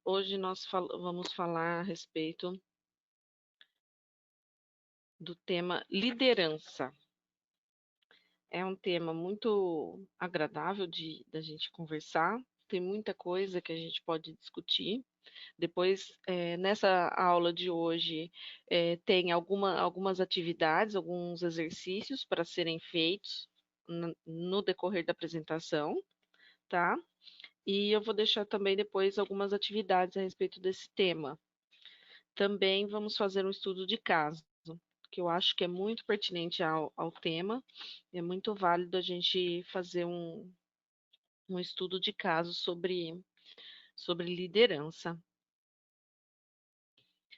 Hoje nós vamos falar a respeito do tema liderança. É um tema muito agradável da gente conversar, tem muita coisa que a gente pode discutir. Depois, nessa aula de hoje, tem algumas atividades, alguns exercícios para serem feitos no decorrer da apresentação, tá? E eu vou deixar também depois algumas atividades a respeito desse tema. Também vamos fazer um estudo de caso, que eu acho que é muito pertinente ao tema, é muito válido a gente fazer um estudo de caso sobre liderança.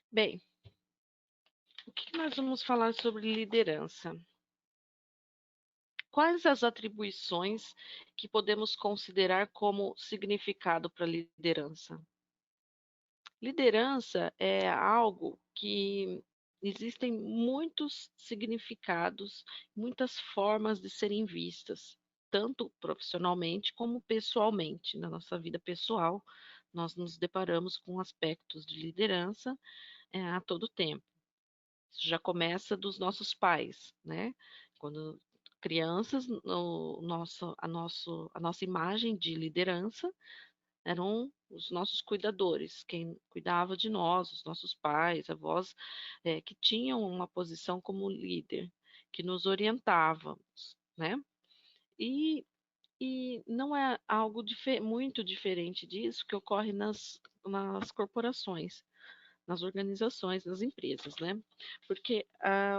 Bem, o que nós vamos falar sobre liderança? Quais as atribuições que podemos considerar como significado para a liderança? Liderança é algo que existem muitos significados, muitas formas de serem vistas, tanto profissionalmente como pessoalmente. Na nossa vida pessoal, nós nos deparamos com aspectos de liderança, a todo tempo. Isso já começa dos nossos pais, né? Quando crianças, a nossa imagem de liderança eram os nossos cuidadores, quem cuidava de nós, os nossos pais, avós, que tinham uma posição como líder, que nos orientavam, né? E, e não é algo muito diferente disso que ocorre nas corporações, nas organizações, nas empresas, né? Porque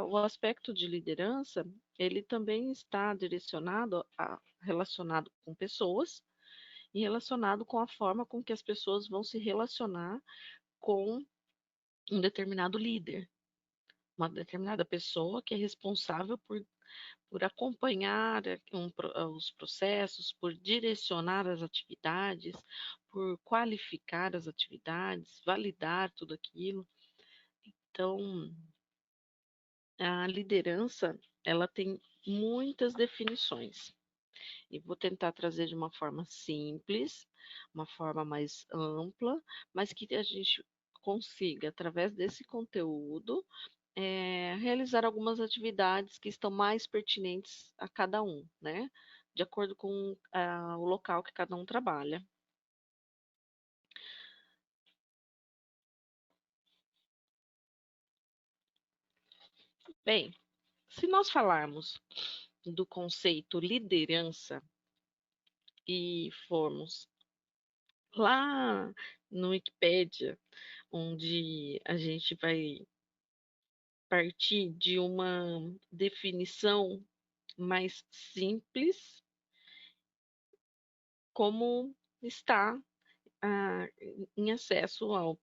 o aspecto de liderança, ele também está relacionado com pessoas, e relacionado com a forma com que as pessoas vão se relacionar com um determinado líder, uma determinada pessoa que é responsável por acompanhar os processos, por direcionar as atividades, por qualificar as atividades, validar tudo aquilo. Então, a liderança, ela tem muitas definições. E vou tentar trazer de uma forma simples, uma forma mais ampla, mas que a gente consiga, através desse conteúdo, realizar algumas atividades que estão mais pertinentes a cada um, né? De acordo com o local que cada um trabalha. Bem, se nós falarmos do conceito liderança e formos lá no Wikipédia, onde a gente vai partir de uma definição mais simples, como está em acesso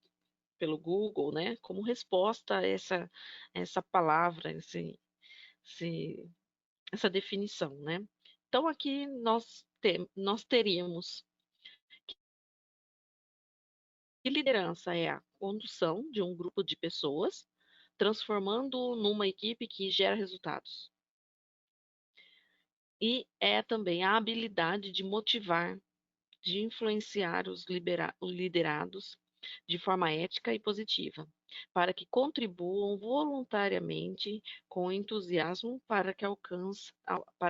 pelo Google, né, como resposta a essa palavra, esse, essa definição, né? Então, aqui nós teríamos que liderança é a condução de um grupo de pessoas, transformando numa equipe que gera resultados. E é também a habilidade de motivar, de influenciar os liderados de forma ética e positiva, para que contribuam voluntariamente com entusiasmo para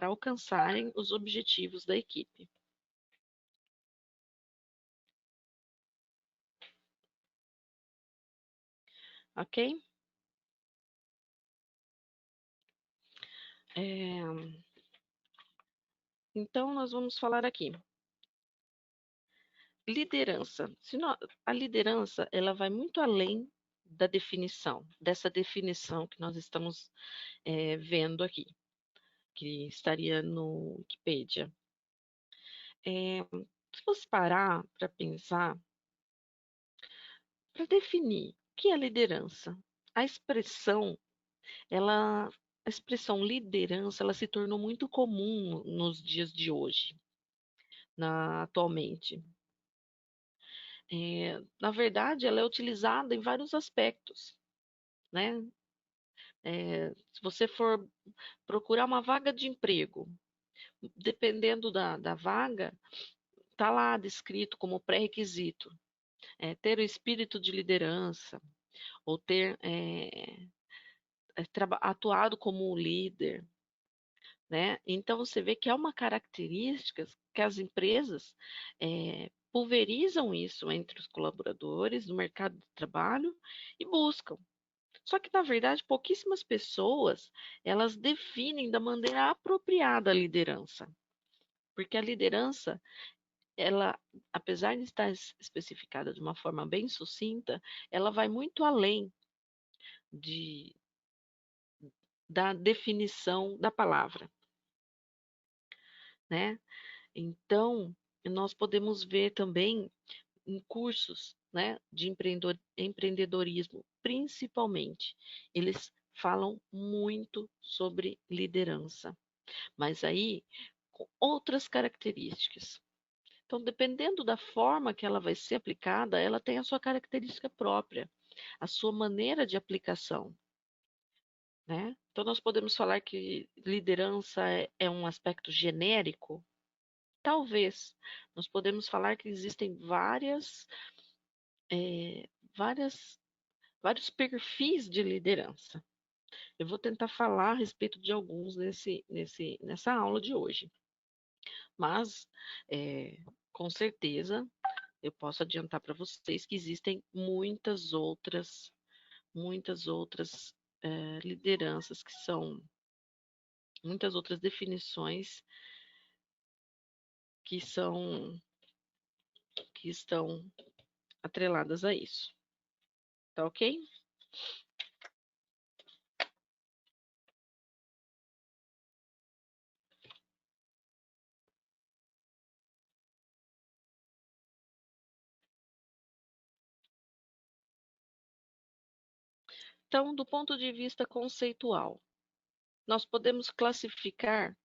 alcançarem os objetivos da equipe. Ok? É, então, nós vamos falar aqui. Liderança. A liderança, ela vai muito além dessa definição que nós estamos vendo aqui, que estaria no Wikipedia. Se você parar para pensar, para definir o que é liderança, a expressão, a expressão liderança, ela se tornou muito comum nos dias de hoje, atualmente. Na verdade, ela é utilizada em vários aspectos, né? Se você for procurar uma vaga de emprego, dependendo da vaga, está lá descrito como pré-requisito. ter o espírito de liderança, ou ter atuado como um líder, né? Então você vê que é uma característica que as empresas pulverizam isso entre os colaboradores no mercado de trabalho e buscam. Só que, na verdade, pouquíssimas pessoas elas definem da maneira apropriada a liderança. Porque a liderança, ela, apesar de estar especificada de uma forma bem sucinta, ela vai muito além de, da definição da palavra, né? Então, nós podemos ver também em cursos, né, de empreendedorismo, principalmente, eles falam muito sobre liderança, mas aí com outras características. Então, dependendo da forma que ela vai ser aplicada, ela tem a sua característica própria, a sua maneira de aplicação, né? Então, nós podemos falar que liderança é um aspecto genérico? Talvez. Nós podemos falar que existem é, várias, vários perfis de liderança. Eu vou tentar falar a respeito de alguns nessa aula de hoje. Mas, é, com certeza, eu posso adiantar para vocês que existem muitas outras lideranças que são, muitas outras definições que são, que estão atreladas a isso. Tá ok? Então, do ponto de vista conceitual, nós podemos classificar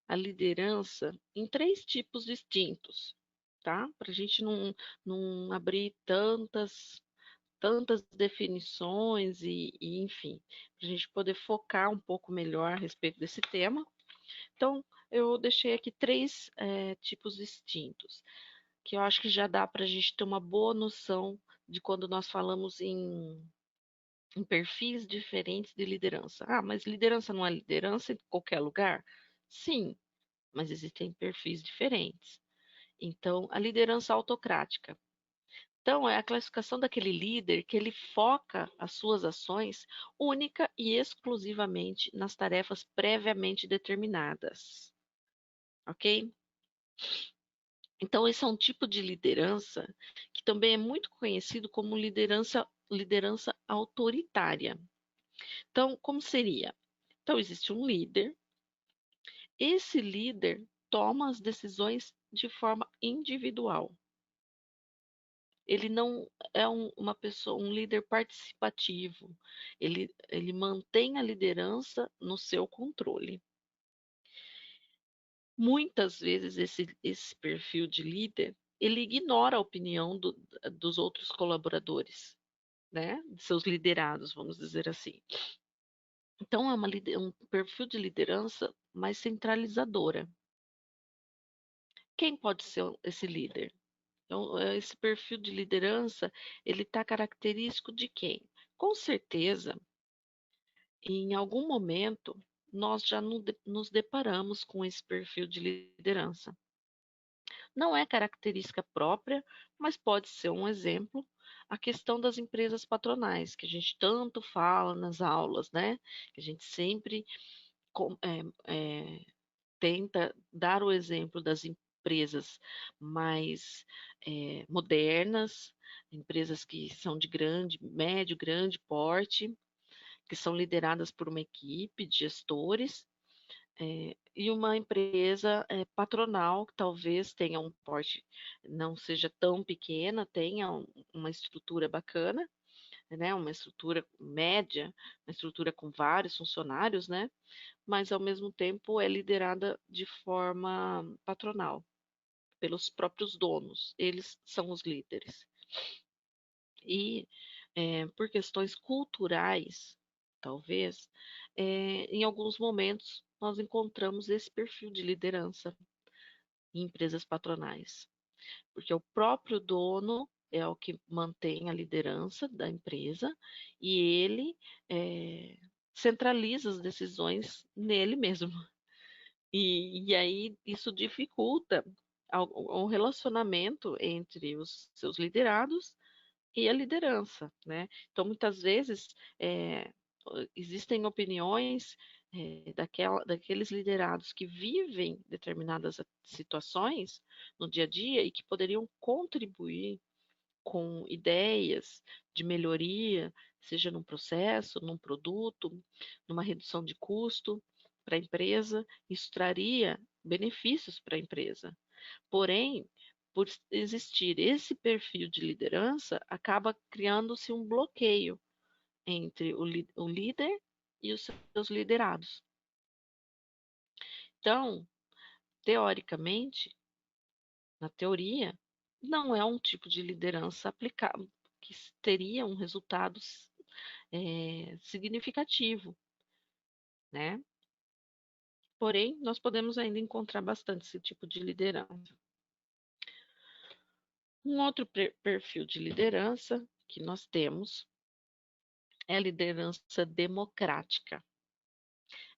a liderança em três tipos distintos, tá? Para a gente não abrir tantas definições enfim, para a gente poder focar um pouco melhor a respeito desse tema. Então, eu deixei aqui três tipos distintos, que eu acho que já dá para a gente ter uma boa noção de quando nós falamos em perfis diferentes de liderança. Ah, mas liderança não é liderança em qualquer lugar? Sim, mas existem perfis diferentes. Então, a liderança autocrática. Então, é a classificação daquele líder que ele foca as suas ações única e exclusivamente nas tarefas previamente determinadas. Ok? Então, esse é um tipo de liderança que também é muito conhecido como liderança autoritária. Então, como seria? Então, existe um líder. Esse líder toma as decisões de forma individual. Ele não é uma pessoa, um líder participativo. Ele mantém a liderança no seu controle. Muitas vezes esse perfil de líder, ele ignora a opinião dos outros colaboradores, né? De seus liderados, vamos dizer assim. Então é um perfil de liderança mais centralizadora. Quem pode ser esse líder? Então, esse perfil de liderança, ele está característico de quem? Com certeza, em algum momento, nós já nos deparamos com esse perfil de liderança. Não é característica própria, mas pode ser um exemplo, a questão das empresas patronais, que a gente tanto fala nas aulas, né? Que a gente sempre com- é, é, tenta dar o exemplo das empresas mais modernas, empresas que são de médio, grande porte, que são lideradas por uma equipe de gestores, e uma empresa patronal, que talvez tenha um porte não seja tão pequena, tenha uma estrutura bacana, né, uma estrutura média, uma estrutura com vários funcionários, né, mas ao mesmo tempo é liderada de forma patronal, pelos próprios donos, eles são os líderes. E por questões culturais, talvez, em alguns momentos nós encontramos esse perfil de liderança em empresas patronais, porque o próprio dono é o que mantém a liderança da empresa e ele centraliza as decisões nele mesmo. E aí isso dificulta o relacionamento entre os seus liderados e a liderança, né? Então, muitas vezes, eh, existem opiniões, daqueles liderados que vivem determinadas situações no dia a dia e que poderiam contribuir com ideias de melhoria, seja num processo, num produto, numa redução de custo para a empresa, isso traria benefícios para a empresa. Porém, por existir esse perfil de liderança, acaba criando-se um bloqueio entre o líder e os seus liderados. Então, teoricamente, na teoria, não é um tipo de liderança aplicável que teria um resultado significativo, né? Porém, nós podemos ainda encontrar bastante esse tipo de liderança. Um outro perfil de liderança que nós temos é a liderança democrática.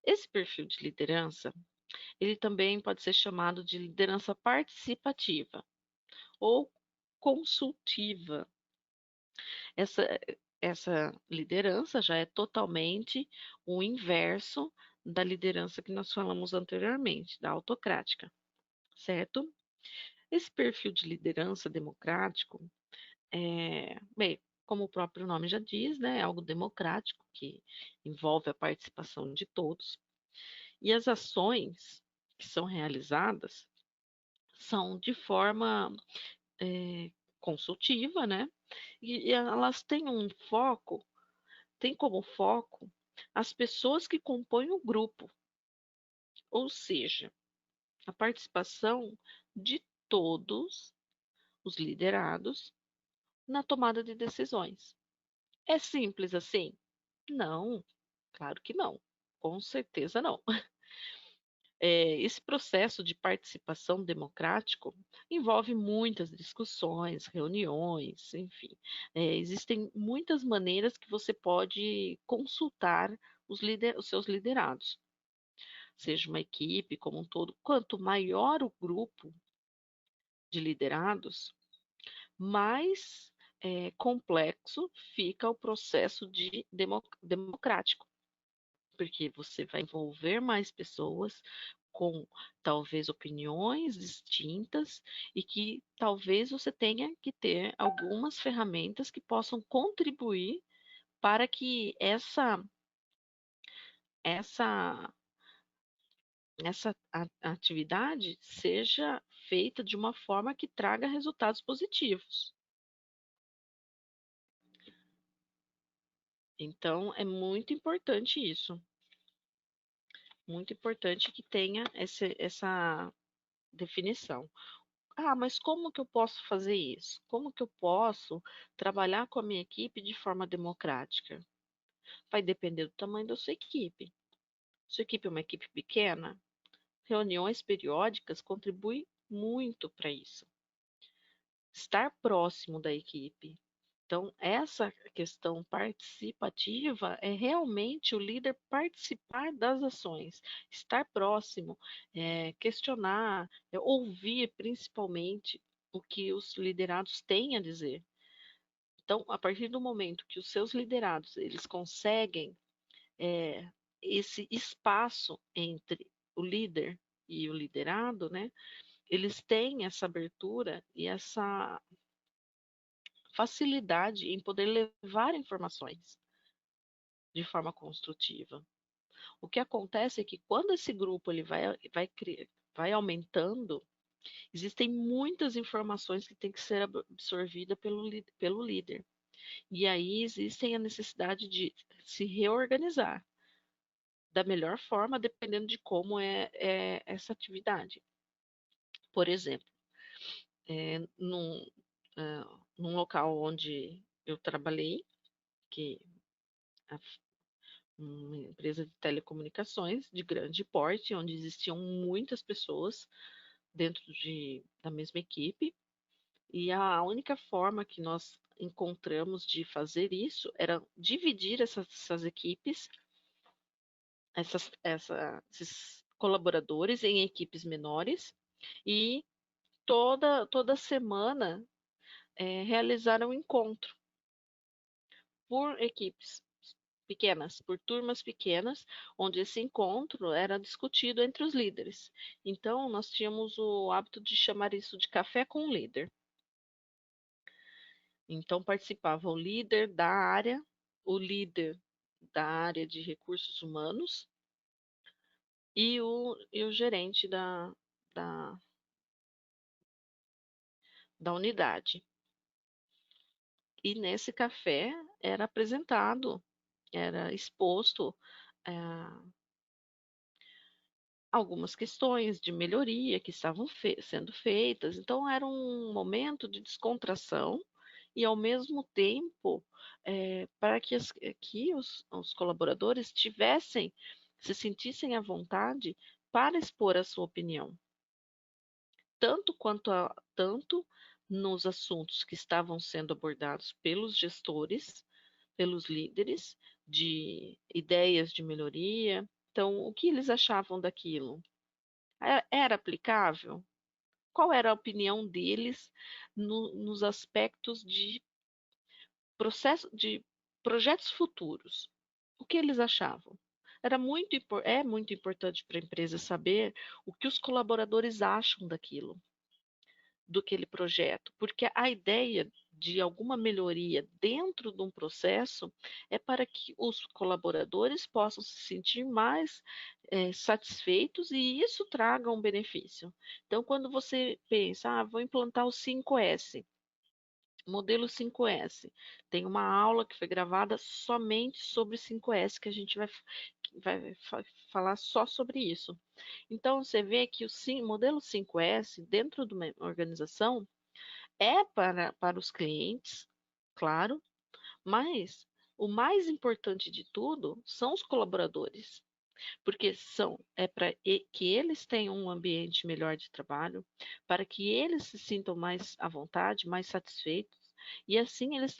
Esse perfil de liderança, ele também pode ser chamado de liderança participativa ou consultiva. Essa, essa liderança já é totalmente o inverso da liderança que nós falamos anteriormente, da autocrática, certo? Esse perfil de liderança democrático bem, como o próprio nome já diz, né, é algo democrático que envolve a participação de todos. E as ações que são realizadas são de forma consultiva, né? E elas têm um foco, têm como foco as pessoas que compõem o grupo, ou seja, a participação de todos os liderados na tomada de decisões. É simples assim? Não, claro que não. Com certeza não. Esse processo de participação democrático envolve muitas discussões, reuniões, enfim. Existem muitas maneiras que você pode consultar os seus liderados, seja uma equipe como um todo. Quanto maior o grupo de liderados, mais complexo fica o processo de democrático, porque você vai envolver mais pessoas com talvez opiniões distintas e que talvez você tenha que ter algumas ferramentas que possam contribuir para que essa atividade seja feita de uma forma que traga resultados positivos. Então, é muito importante isso. Muito importante que tenha essa definição. Ah, mas como que eu posso fazer isso? Como que eu posso trabalhar com a minha equipe de forma democrática? Vai depender do tamanho da sua equipe. Sua equipe é uma equipe pequena? Reuniões periódicas contribuem muito para isso. Estar próximo da equipe. Então, essa questão participativa é realmente o líder participar das ações, estar próximo, questionar, ouvir principalmente o que os liderados têm a dizer. Então, a partir do momento que os seus liderados eles conseguem esse espaço entre o líder e o liderado, né? Eles têm essa abertura e essa facilidade em poder levar informações de forma construtiva. O que acontece é que quando esse grupo ele vai aumentando, existem muitas informações que têm que ser absorvidas pelo líder. E aí existem a necessidade de se reorganizar da melhor forma, dependendo de como é essa atividade. Por exemplo, é, num, num local onde eu trabalhei, que é uma empresa de telecomunicações de grande porte, onde existiam muitas pessoas da mesma equipe, E a única forma que nós encontramos de fazer isso era dividir essas equipes, esses colaboradores em equipes menores e toda semana realizar um encontro por equipes pequenas, por turmas pequenas, onde esse encontro era discutido entre os líderes. Então, nós tínhamos o hábito de chamar isso de café com o líder. Então, participava o líder da área de recursos humanos e o gerente da, da unidade. E nesse café era apresentado, era exposto algumas questões de melhoria que estavam sendo feitas. Então, era um momento de descontração e, ao mesmo tempo, para que os colaboradores se sentissem à vontade para expor a sua opinião, tanto nos assuntos que estavam sendo abordados pelos gestores, pelos líderes, de ideias de melhoria. Então, o que eles achavam daquilo? Era aplicável? Qual era a opinião deles nos aspectos de projetos futuros? O que eles achavam? É muito importante para a empresa saber o que os colaboradores acham do aquele projeto, porque a ideia de alguma melhoria dentro de um processo é para que os colaboradores possam se sentir mais satisfeitos e isso traga um benefício. Então, quando você pensa, vou implantar o 5S, modelo 5S, tem uma aula que foi gravada somente sobre 5S, que a gente vai falar só sobre isso. Então, você vê que o modelo 5S, dentro de uma organização, é para os clientes, claro, mas o mais importante de tudo são os colaboradores, porque é para que eles tenham um ambiente melhor de trabalho, para que eles se sintam mais à vontade, mais satisfeitos, e assim eles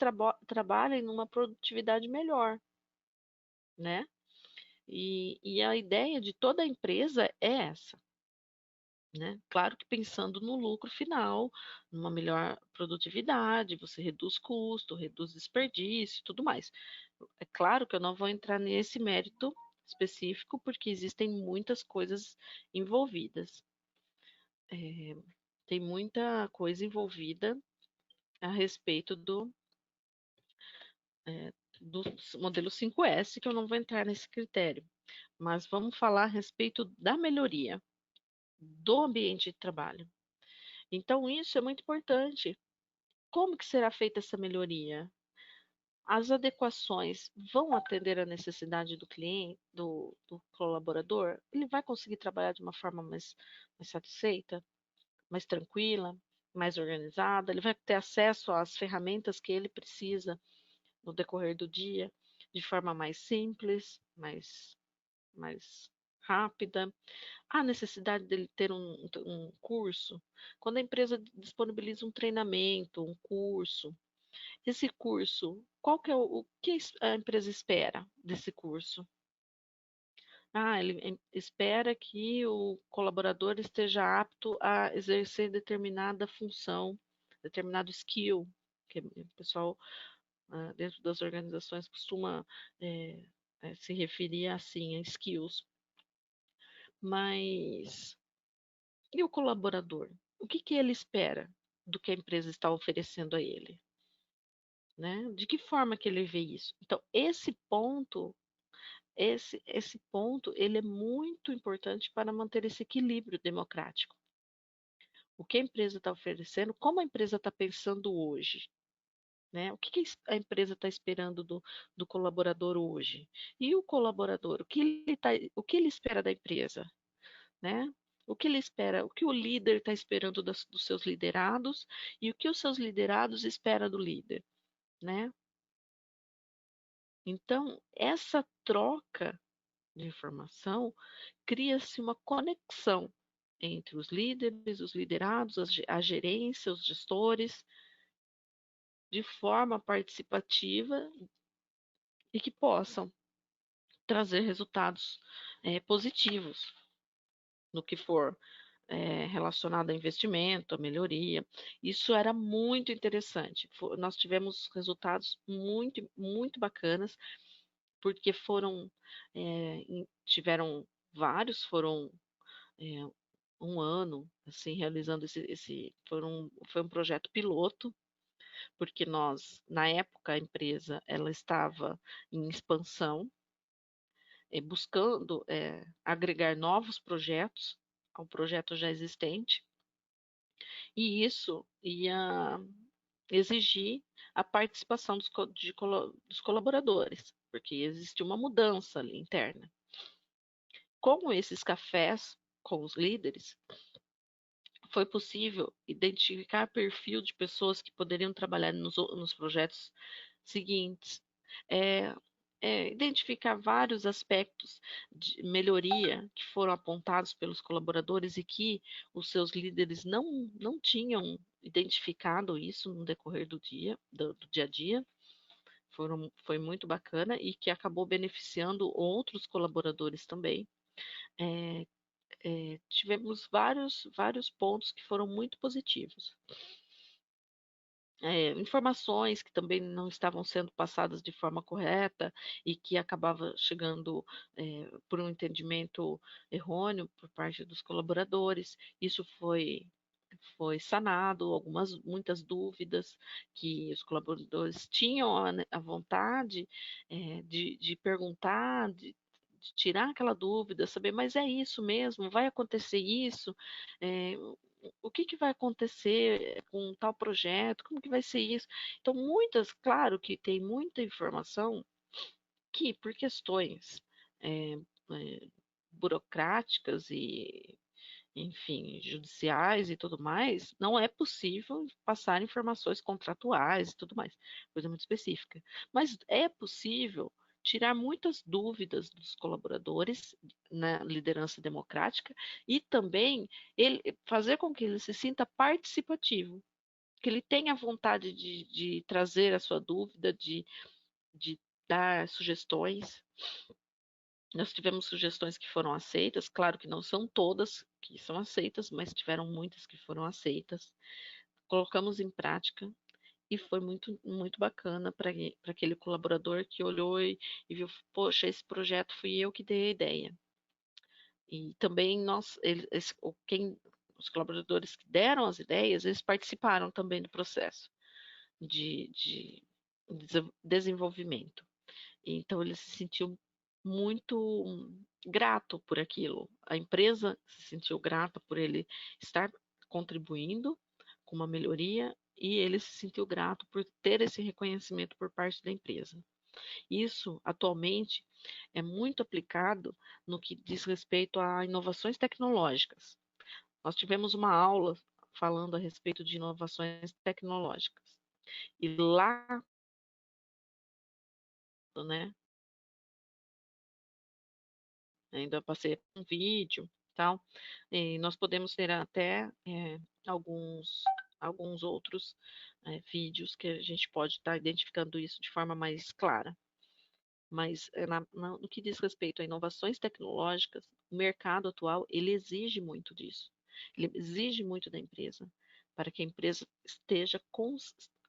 trabalhem numa produtividade melhor, né? E a ideia de toda a empresa é essa. Né? Claro que pensando no lucro final, numa melhor produtividade, você reduz custo, reduz desperdício e tudo mais. É claro que eu não vou entrar nesse mérito específico, porque existem muitas coisas envolvidas. É, tem muita coisa envolvida a respeito do modelo 5S, que eu não vou entrar nesse critério. Mas vamos falar a respeito da melhoria do ambiente de trabalho. Então, isso é muito importante. Como que será feita essa melhoria? As adequações vão atender à necessidade do cliente, do colaborador? Ele vai conseguir trabalhar de uma forma mais satisfeita, mais tranquila, mais organizada? Ele vai ter acesso às ferramentas que ele precisa no decorrer do dia de forma mais simples, mais rápida? Há necessidade dele ter um curso? Quando a empresa disponibiliza um treinamento, um curso, esse curso, qual que é o que a empresa espera desse curso? Ele espera que o colaborador esteja apto a exercer determinada função, determinado skill, que o pessoal dentro das organizações costuma se referir assim a skills. Mas e o colaborador? O que ele espera do que a empresa está oferecendo a ele? Né? De que forma que ele vê isso? Então, esse ponto, ele é muito importante para manter esse equilíbrio democrático. O que a empresa está oferecendo, como a empresa está pensando hoje, né? O que a empresa está esperando do colaborador hoje? E o colaborador, o que ele espera da empresa, né? O que ele espera, o que o líder está esperando dos seus liderados e o que os seus liderados esperam do líder, né? Então, essa troca de informação cria-se uma conexão entre os líderes, os liderados, a gerência, os gestores, de forma participativa e que possam trazer resultados positivos no que for relacionado a investimento, a melhoria. Isso era muito interessante. Nós tivemos resultados muito, muito bacanas, porque tiveram vários, foram é, um ano assim realizando foi um projeto piloto, porque na época a empresa ela estava em expansão, buscando agregar novos projetos ao projeto já existente, e isso ia exigir a participação dos colaboradores, porque existe uma mudança ali interna. Com esses cafés com os líderes, foi possível identificar perfil de pessoas que poderiam trabalhar nos projetos seguintes, é, identificar vários aspectos de melhoria que foram apontados pelos colaboradores e que os seus líderes não tinham identificado isso no decorrer do dia a dia. Foi muito bacana e que acabou beneficiando outros colaboradores também. É, tivemos vários pontos que foram muito positivos. Informações que também não estavam sendo passadas de forma correta e que acabava chegando por um entendimento errôneo por parte dos colaboradores. Isso foi sanado, muitas dúvidas que os colaboradores tinham a vontade de perguntar, de tirar aquela dúvida, saber, mas é isso mesmo, vai acontecer isso, é, o que, que vai acontecer com tal projeto, como que vai ser isso? Então, claro que tem muita informação que, por questões é, é, burocráticas e enfim, judiciais e tudo mais, não é possível passar informações contratuais e tudo mais, coisa muito específica. Mas é possível tirar muitas dúvidas dos colaboradores na liderança democrática e também fazer com que ele se sinta participativo, que ele tenha vontade de trazer a sua dúvida, de dar sugestões. Nós tivemos sugestões que foram aceitas, claro que não são todas que são aceitas, mas tiveram muitas que foram aceitas. Colocamos em prática e foi muito, muito bacana para aquele colaborador que olhou e viu, poxa, esse projeto fui eu que dei a ideia. E também os colaboradores que deram as ideias, eles participaram também do processo de desenvolvimento. Então ele se sentiu muito grato por aquilo. A empresa se sentiu grata por ele estar contribuindo com uma melhoria e ele se sentiu grato por ter esse reconhecimento por parte da empresa. Isso, atualmente, é muito aplicado no que diz respeito a inovações tecnológicas. Nós tivemos uma aula falando a respeito de inovações tecnológicas. E lá, né, ainda passei um vídeo e tal, e nós podemos ter até alguns, alguns outros vídeos que a gente pode estar identificando isso de forma mais clara. Mas no que diz respeito a inovações tecnológicas, o mercado atual ele exige muito disso. Ele exige muito da empresa, para que a empresa esteja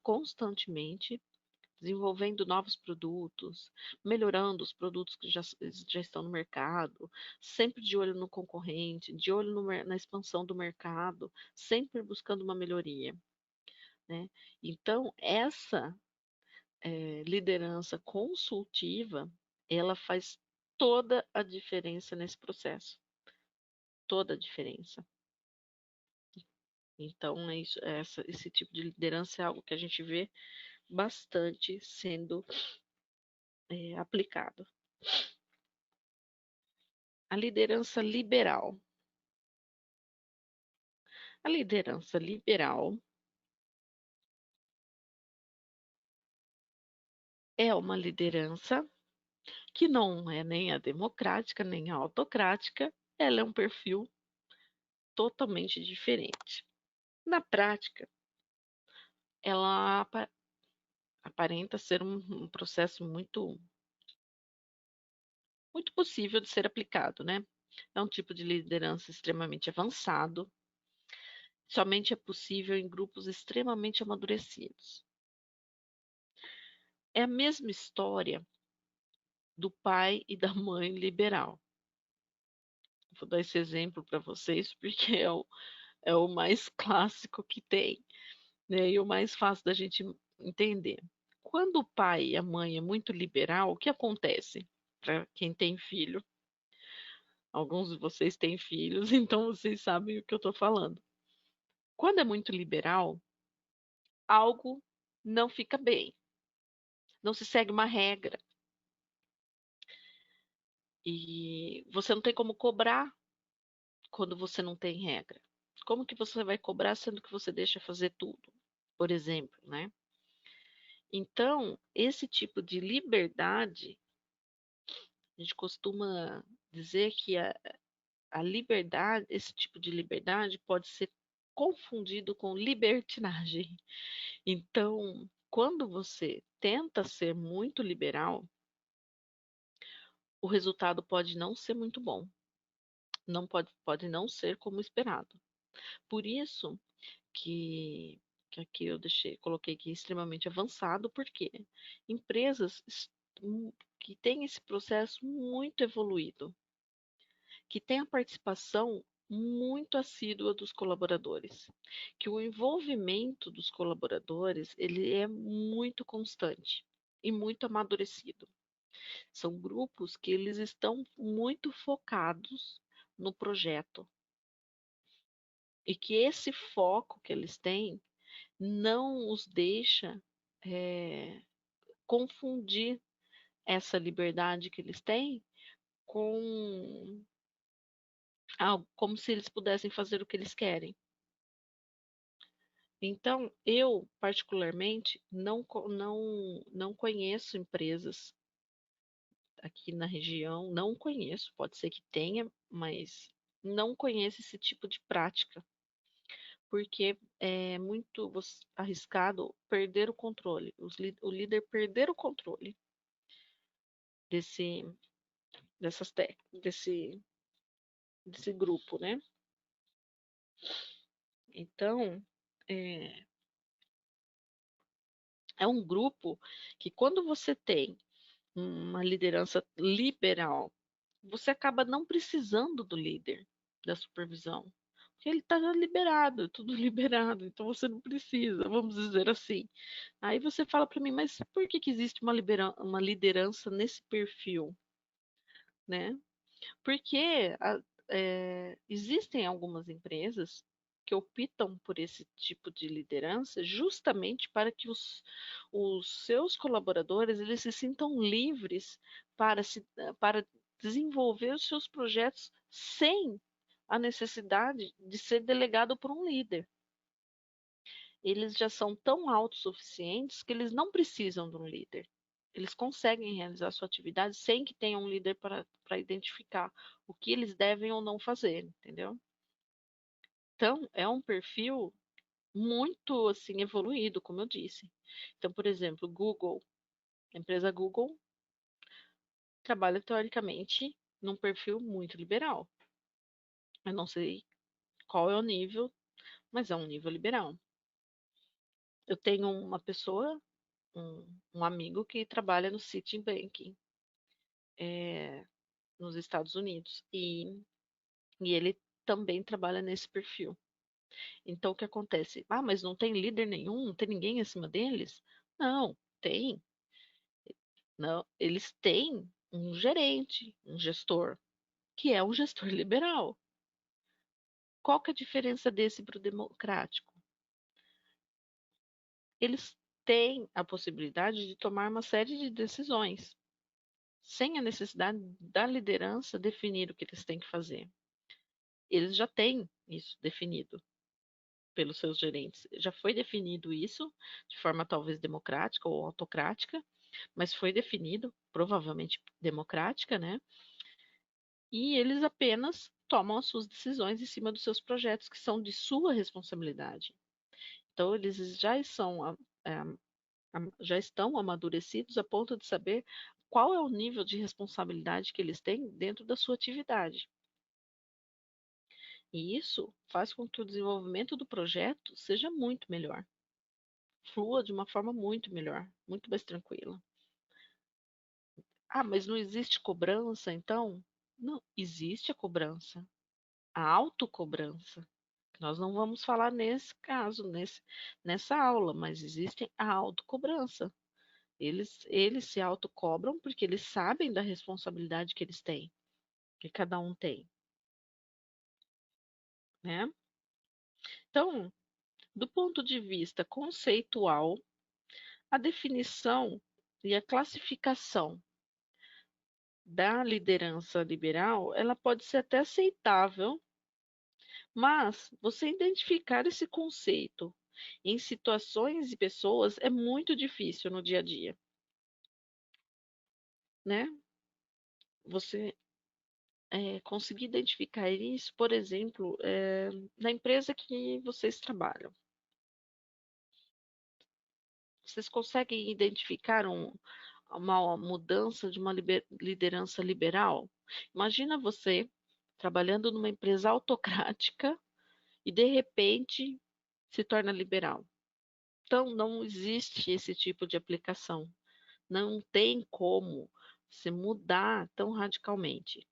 constantemente desenvolvendo novos produtos, melhorando os produtos que já estão no mercado, sempre de olho no concorrente, de olho na expansão do mercado, sempre buscando uma melhoria, né? Então, essa liderança consultiva, ela faz toda a diferença nesse processo, toda a diferença. Então, esse tipo de liderança é algo que a gente vê bastante sendo aplicado. A liderança liberal. A liderança liberal é uma liderança que não é nem a democrática, nem a autocrática, ela é um perfil totalmente diferente. Na prática, ela aparenta ser um processo muito possível de ser aplicado, né? É um tipo de liderança extremamente avançado, somente é possível em grupos extremamente amadurecidos. É a mesma história do pai e da mãe liberal. Vou dar esse exemplo para vocês porque é o mais clássico que tem, né? E o mais fácil da gente entender. Quando o pai e a mãe é muito liberal, o que acontece? Para quem tem filho, alguns de vocês têm filhos, então vocês sabem o que eu estou falando. Quando é muito liberal, algo não fica bem, não se segue uma regra e você não tem como cobrar quando você não tem regra. Como que você vai cobrar sendo que você deixa fazer tudo, por exemplo, né? Então, esse tipo de liberdade, a gente costuma dizer que a liberdade, esse tipo de liberdade pode ser confundido com libertinagem. Então, quando você tenta ser muito liberal, o resultado pode não ser muito bom, não pode não ser como esperado. Por isso que aqui eu coloquei aqui extremamente avançado, porque empresas que têm esse processo muito evoluído, que têm a participação muito assídua dos colaboradores, que o envolvimento dos colaboradores ele é muito constante e muito amadurecido. São grupos que eles estão muito focados no projeto e que esse foco que eles têm não os deixa eh, confundir essa liberdade que eles têm com algo como se eles pudessem fazer o que eles querem. Então, eu particularmente não conheço empresas aqui na região, não conheço, pode ser que tenha, mas não conheço esse tipo de prática, porque é muito arriscado perder o controle, o líder perder o controle desse, dessas desse grupo, né? Então, é, é um grupo que quando você tem uma liderança liberal, você acaba não precisando do líder, da supervisão. Porque ele está liberado, tudo liberado, então você não precisa, vamos dizer assim. Aí você fala para mim, mas por que existe uma liderança nesse perfil, né? Porque existem algumas empresas que optam por esse tipo de liderança justamente para que os seus colaboradores eles se sintam livres para desenvolver os seus projetos sem a necessidade de ser delegado por um líder. Eles já são tão autossuficientes que eles não precisam de um líder. Eles conseguem realizar sua atividade sem que tenha um líder para identificar o que eles devem ou não fazer, entendeu? Então, é um perfil muito assim evoluído, como eu disse. Então, por exemplo, Google, a empresa Google trabalha teoricamente num perfil muito liberal. Eu não sei qual é o nível, mas é um nível liberal. Eu tenho uma pessoa, um amigo que trabalha no Citibank, é, nos Estados Unidos, e ele também trabalha nesse perfil. Então, o que acontece? Ah, mas não tem líder nenhum, não tem ninguém acima deles? Não, tem. Não, eles têm um gerente, um gestor, que é um gestor liberal. Qual que é a diferença desse para o democrático? Eles têm a possibilidade de tomar uma série de decisões, sem a necessidade da liderança definir o que eles têm que fazer. Eles já têm isso definido pelos seus gerentes. Já foi definido isso de forma talvez democrática ou autocrática, mas foi definido, provavelmente democrática, né? E eles apenas tomam as suas decisões em cima dos seus projetos, que são de sua responsabilidade. Então, eles já estão amadurecidos a ponto de saber qual é o nível de responsabilidade que eles têm dentro da sua atividade. E isso faz com que o desenvolvimento do projeto seja muito melhor, flua de uma forma muito melhor, muito mais tranquila. Ah, mas não existe cobrança, então? Não, existe a cobrança, a autocobrança. Nós não vamos falar nesse caso, nessa aula, mas existe a autocobrança. Eles se autocobram porque eles sabem da responsabilidade que eles têm, que cada um tem, né? Então, do ponto de vista conceitual, a definição e a classificação da liderança liberal, ela pode ser até aceitável, mas você identificar esse conceito em situações e pessoas é muito difícil no dia a dia, né? Você conseguir identificar isso, por exemplo, na empresa que vocês trabalham. Vocês conseguem identificar uma mudança de uma liderança liberal? Imagina você trabalhando numa empresa autocrática e de repente se torna liberal. Então, não existe esse tipo de aplicação. Não tem como se mudar tão radicalmente.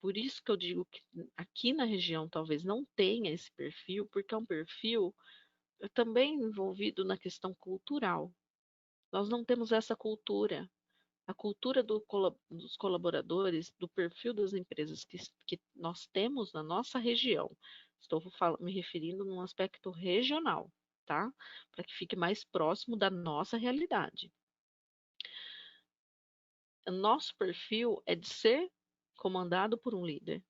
Por isso que eu digo que aqui na região talvez não tenha esse perfil, porque é um perfil também envolvido na questão cultural. Nós não temos essa cultura. A cultura dos colaboradores, do perfil das empresas que nós temos na nossa região. Estou me referindo num aspecto regional, tá? Para que fique mais próximo da nossa realidade. O nosso perfil é de ser comandado por um líder,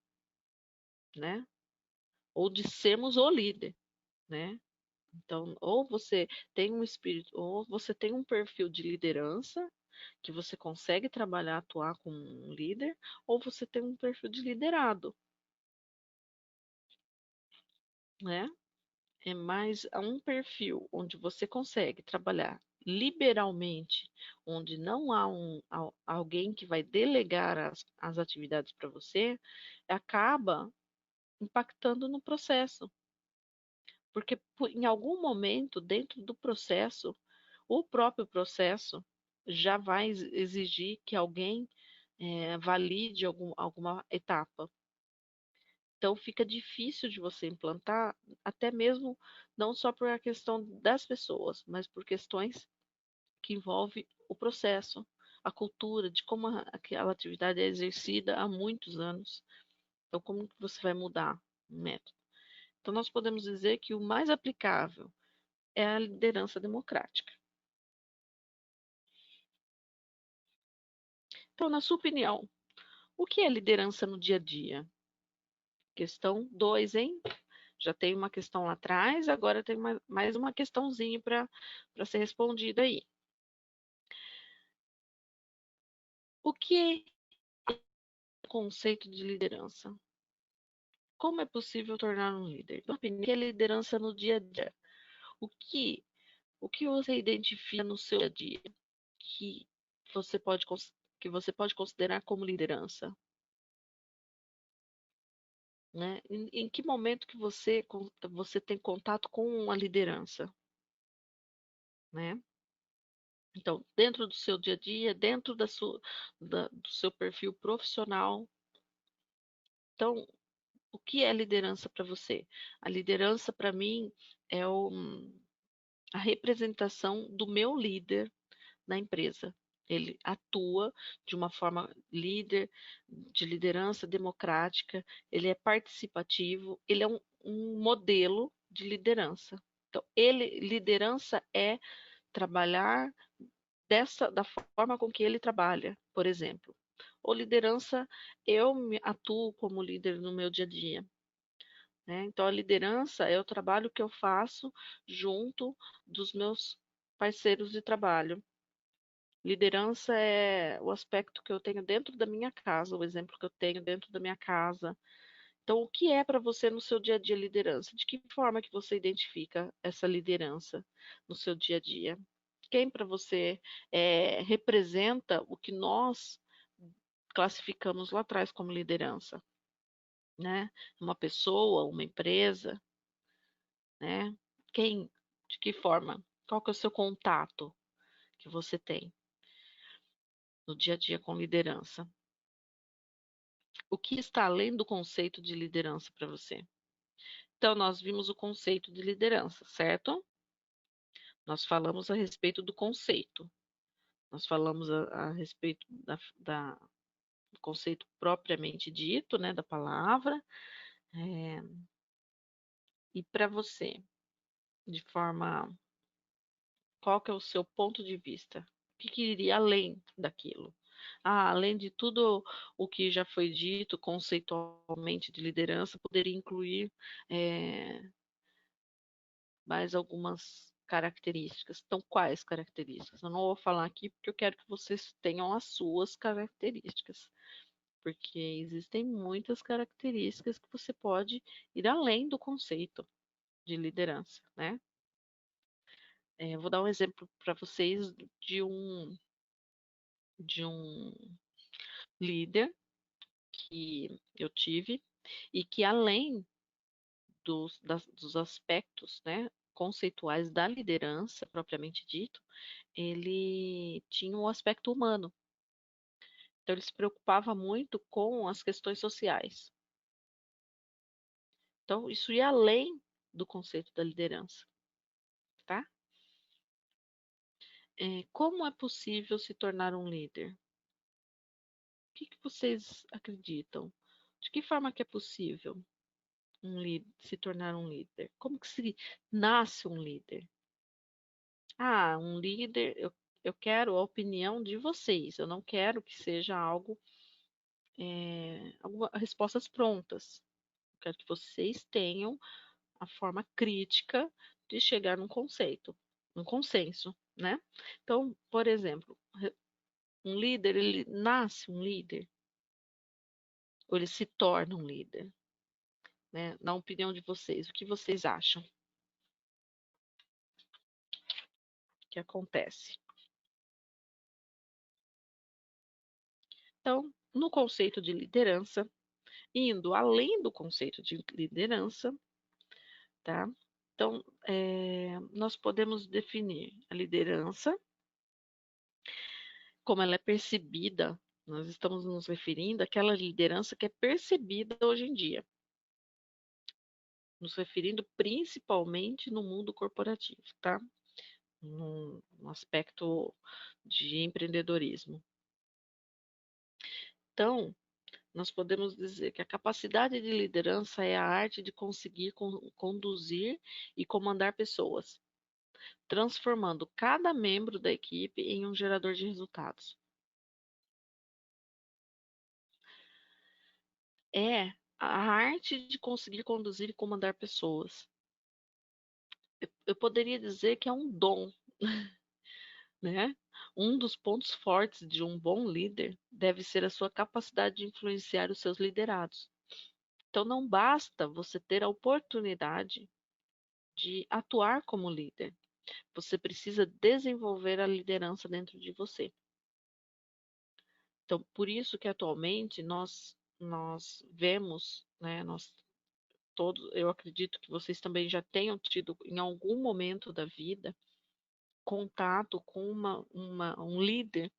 né? Ou de sermos o líder, né? Então, ou você tem um espírito, ou você tem um perfil de liderança, que você consegue trabalhar, atuar como um líder, ou você tem um perfil de liderado, né? É mais a um perfil onde você consegue trabalhar liberalmente, onde não há alguém que vai delegar as atividades para você, acaba impactando no processo. Porque em algum momento, dentro do processo, o próprio processo já vai exigir que alguém valide alguma etapa. Então fica difícil de você implantar, até mesmo não só por a questão das pessoas, mas por questões que envolvem o processo, a cultura, de como aquela atividade é exercida há muitos anos. Então, como que você vai mudar o método? Então, nós podemos dizer que o mais aplicável é a liderança democrática. Então, na sua opinião, o que é liderança no dia a dia? Questão 2, hein? Já tem uma questão lá atrás, agora tem mais uma questãozinha para ser respondida aí. O que é o conceito de liderança? Como é possível tornar um líder? Na opinião, o que é liderança no dia a dia? O que, o que você identifica no seu dia a dia que você pode, que você pode considerar como liderança? Né? Em que momento que você tem contato com a liderança? Né? Então, dentro do seu dia a dia, dentro do seu perfil profissional. Então, o que é liderança para você? A liderança, para mim, é a representação do meu líder na empresa. Ele atua de uma forma de liderança democrática, ele é participativo, ele é um modelo de liderança. Então, liderança é trabalhar da forma com que ele trabalha, por exemplo. Ou liderança, atuo como líder no meu dia a dia. Né? Então, a liderança é o trabalho que eu faço junto dos meus parceiros de trabalho. Liderança é o aspecto que eu tenho dentro da minha casa, o exemplo que eu tenho dentro da minha casa. Então, o que é para você no seu dia a dia liderança? De que forma que você identifica essa liderança no seu dia a dia? Quem para você representa o que nós classificamos lá atrás como liderança, né? Uma pessoa, uma empresa, né? Quem, de que forma? Qual que é o seu contato que você tem no dia a dia com liderança? O que está além do conceito de liderança para você? Então, nós vimos o conceito de liderança, certo? Nós falamos a respeito do conceito. Nós falamos a respeito do conceito propriamente dito, né, da palavra. É, e para você, de forma, qual que é o seu ponto de vista? O que iria além daquilo? Ah, além de tudo o que já foi dito conceitualmente de liderança, poderia incluir é, mais algumas características. Então, quais características? Eu não vou falar aqui porque eu quero que vocês tenham as suas características, porque existem muitas características que você pode ir além do conceito de liderança, né? Eu vou dar um exemplo para vocês de um líder que eu tive e que além dos aspectos, né, conceituais da liderança propriamente dito, ele tinha um aspecto humano. Então, ele se preocupava muito com as questões sociais. Então, isso ia além do conceito da liderança, tá? Como é possível se tornar um líder? O que vocês acreditam? De que forma que é possível se tornar um líder? Como que se nasce um líder? Ah, um líder, eu quero a opinião de vocês. Eu não quero que seja algo, respostas prontas. Eu quero que vocês tenham a forma crítica de chegar num conceito, num consenso, né? Então, por exemplo, um líder, ele nasce um líder, ou ele se torna um líder, né? Na opinião de vocês, o que vocês acham que acontece? Então, no conceito de liderança, indo além do conceito de liderança, tá? Então, nós podemos definir a liderança como ela é percebida. Nós estamos nos referindo àquela liderança que é percebida hoje em dia, nos referindo principalmente no mundo corporativo, tá? No aspecto de empreendedorismo. Então, nós podemos dizer que a capacidade de liderança é a arte de conseguir conduzir e comandar pessoas, transformando cada membro da equipe em um gerador de resultados. É a arte de conseguir conduzir e comandar pessoas. Eu poderia dizer que é um dom, né? Um dos pontos fortes de um bom líder deve ser a sua capacidade de influenciar os seus liderados. Então, não basta você ter a oportunidade de atuar como líder. Você precisa desenvolver a liderança dentro de você. Então, por isso que atualmente nós vemos, né, nós todos, eu acredito que vocês também já tenham tido em algum momento da vida contato com um líder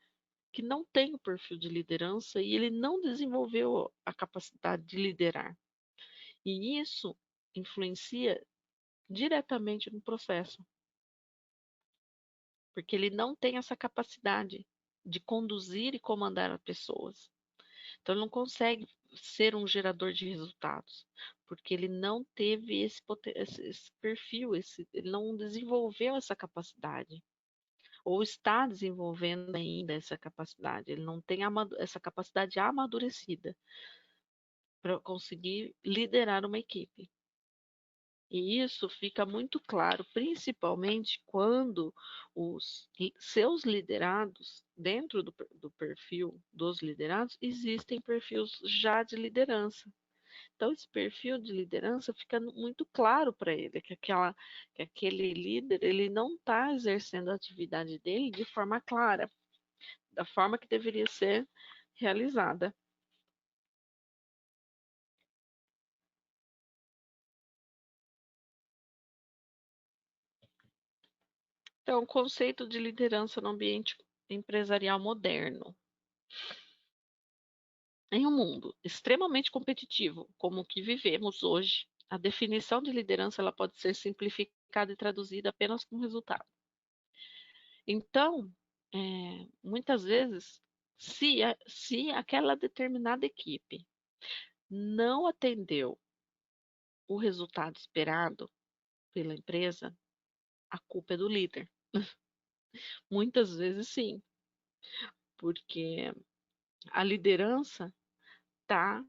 que não tem o perfil de liderança e ele não desenvolveu a capacidade de liderar. E isso influencia diretamente no processo, porque ele não tem essa capacidade de conduzir e comandar as pessoas. Então, ele não consegue ser um gerador de resultados, porque ele não teve esse perfil, ele não desenvolveu essa capacidade, ou está desenvolvendo ainda essa capacidade. Ele não tem essa capacidade amadurecida para conseguir liderar uma equipe. E isso fica muito claro, principalmente quando os seus liderados, dentro do perfil dos liderados, existem perfis já de liderança. Então, esse perfil de liderança fica muito claro para ele que aquele líder ele não está exercendo a atividade dele de forma clara, da forma que deveria ser realizada. Então, o conceito de liderança no ambiente empresarial moderno. Em um mundo extremamente competitivo, como o que vivemos hoje, a definição de liderança ela pode ser simplificada e traduzida apenas com resultado. Então, muitas vezes, se aquela determinada equipe não atendeu o resultado esperado pela empresa, a culpa é do líder. Muitas vezes, sim, porque a liderança tá,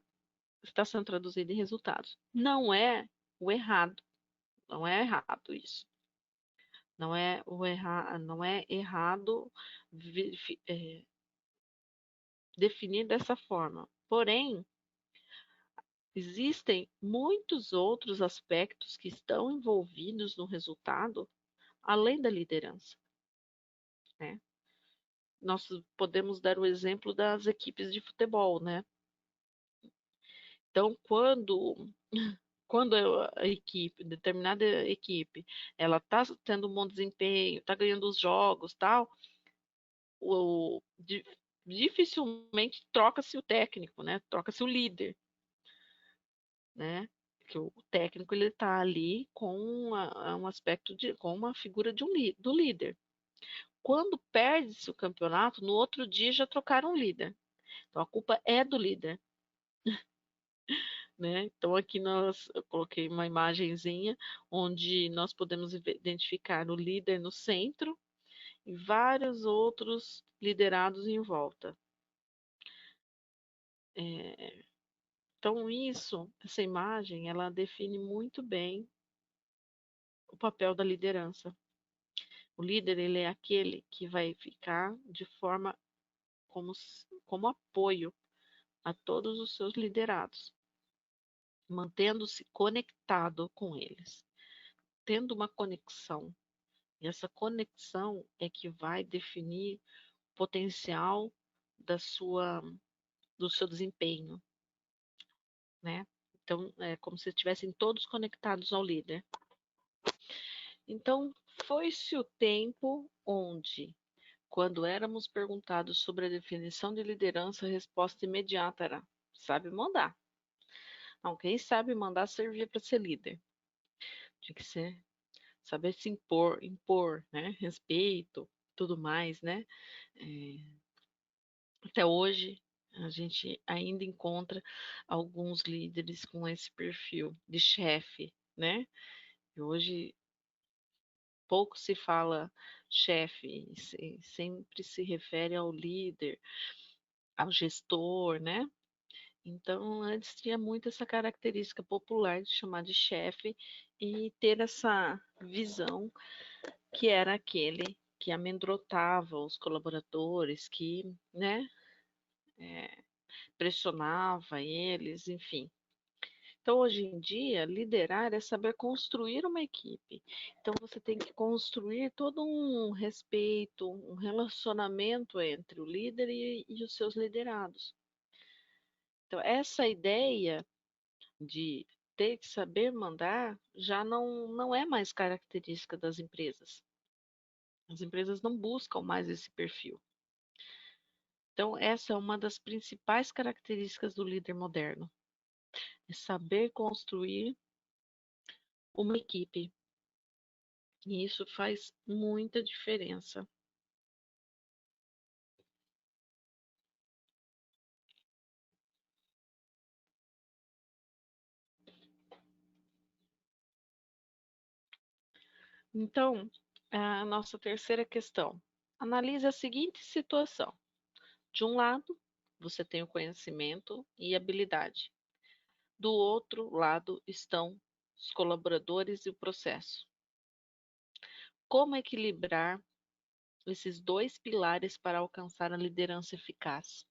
está sendo traduzida em resultados. Não é o errado, não é errado isso. Não é errado definir dessa forma. Porém, existem muitos outros aspectos que estão envolvidos no resultado, além da liderança, né? Nós podemos dar o exemplo das equipes de futebol, né? Então, quando a equipe, determinada equipe, ela está tendo um bom desempenho, está ganhando os jogos, tal, o, dificilmente troca-se o técnico, né? Troca-se o líder, né? Que o técnico ele está ali com um aspecto com uma figura do líder. Quando perde-se o campeonato, no outro dia já trocaram o líder. Então a culpa é do líder, né? Então aqui eu coloquei uma imagenzinha onde nós podemos identificar o líder no centro e vários outros liderados em volta. Então essa imagem, ela define muito bem o papel da liderança. O líder, ele é aquele que vai ficar de forma como apoio a todos os seus liderados, mantendo-se conectado com eles, tendo uma conexão. E essa conexão é que vai definir o potencial da sua, do seu desempenho, né? Então, é como se estivessem todos conectados ao líder. Então, foi-se o tempo onde, quando éramos perguntados sobre a definição de liderança, a resposta imediata era: sabe mandar. Não, quem sabe mandar servia para ser líder. Tinha que ser, saber se impor, né? Respeito, tudo mais, né? É, até hoje, a gente ainda encontra alguns líderes com esse perfil de chefe, né? E hoje pouco se fala chefe, sempre se refere ao líder, ao gestor, né? Então, antes tinha muito essa característica popular de chamar de chefe e ter essa visão que era aquele que amedrontava os colaboradores, que, né, pressionava eles, enfim. Então, hoje em dia, liderar é saber construir uma equipe. Então, você tem que construir todo um respeito, um relacionamento entre o líder e os seus liderados. Então, essa ideia de ter que saber mandar já não é mais característica das empresas. As empresas não buscam mais esse perfil. Então, essa é uma das principais características do líder moderno, é saber construir uma equipe. E isso faz muita diferença. Então, a nossa terceira questão. Analise a seguinte situação. De um lado, você tem o conhecimento e habilidade. Do outro lado estão os colaboradores e o processo. Como equilibrar esses dois pilares para alcançar a liderança eficaz?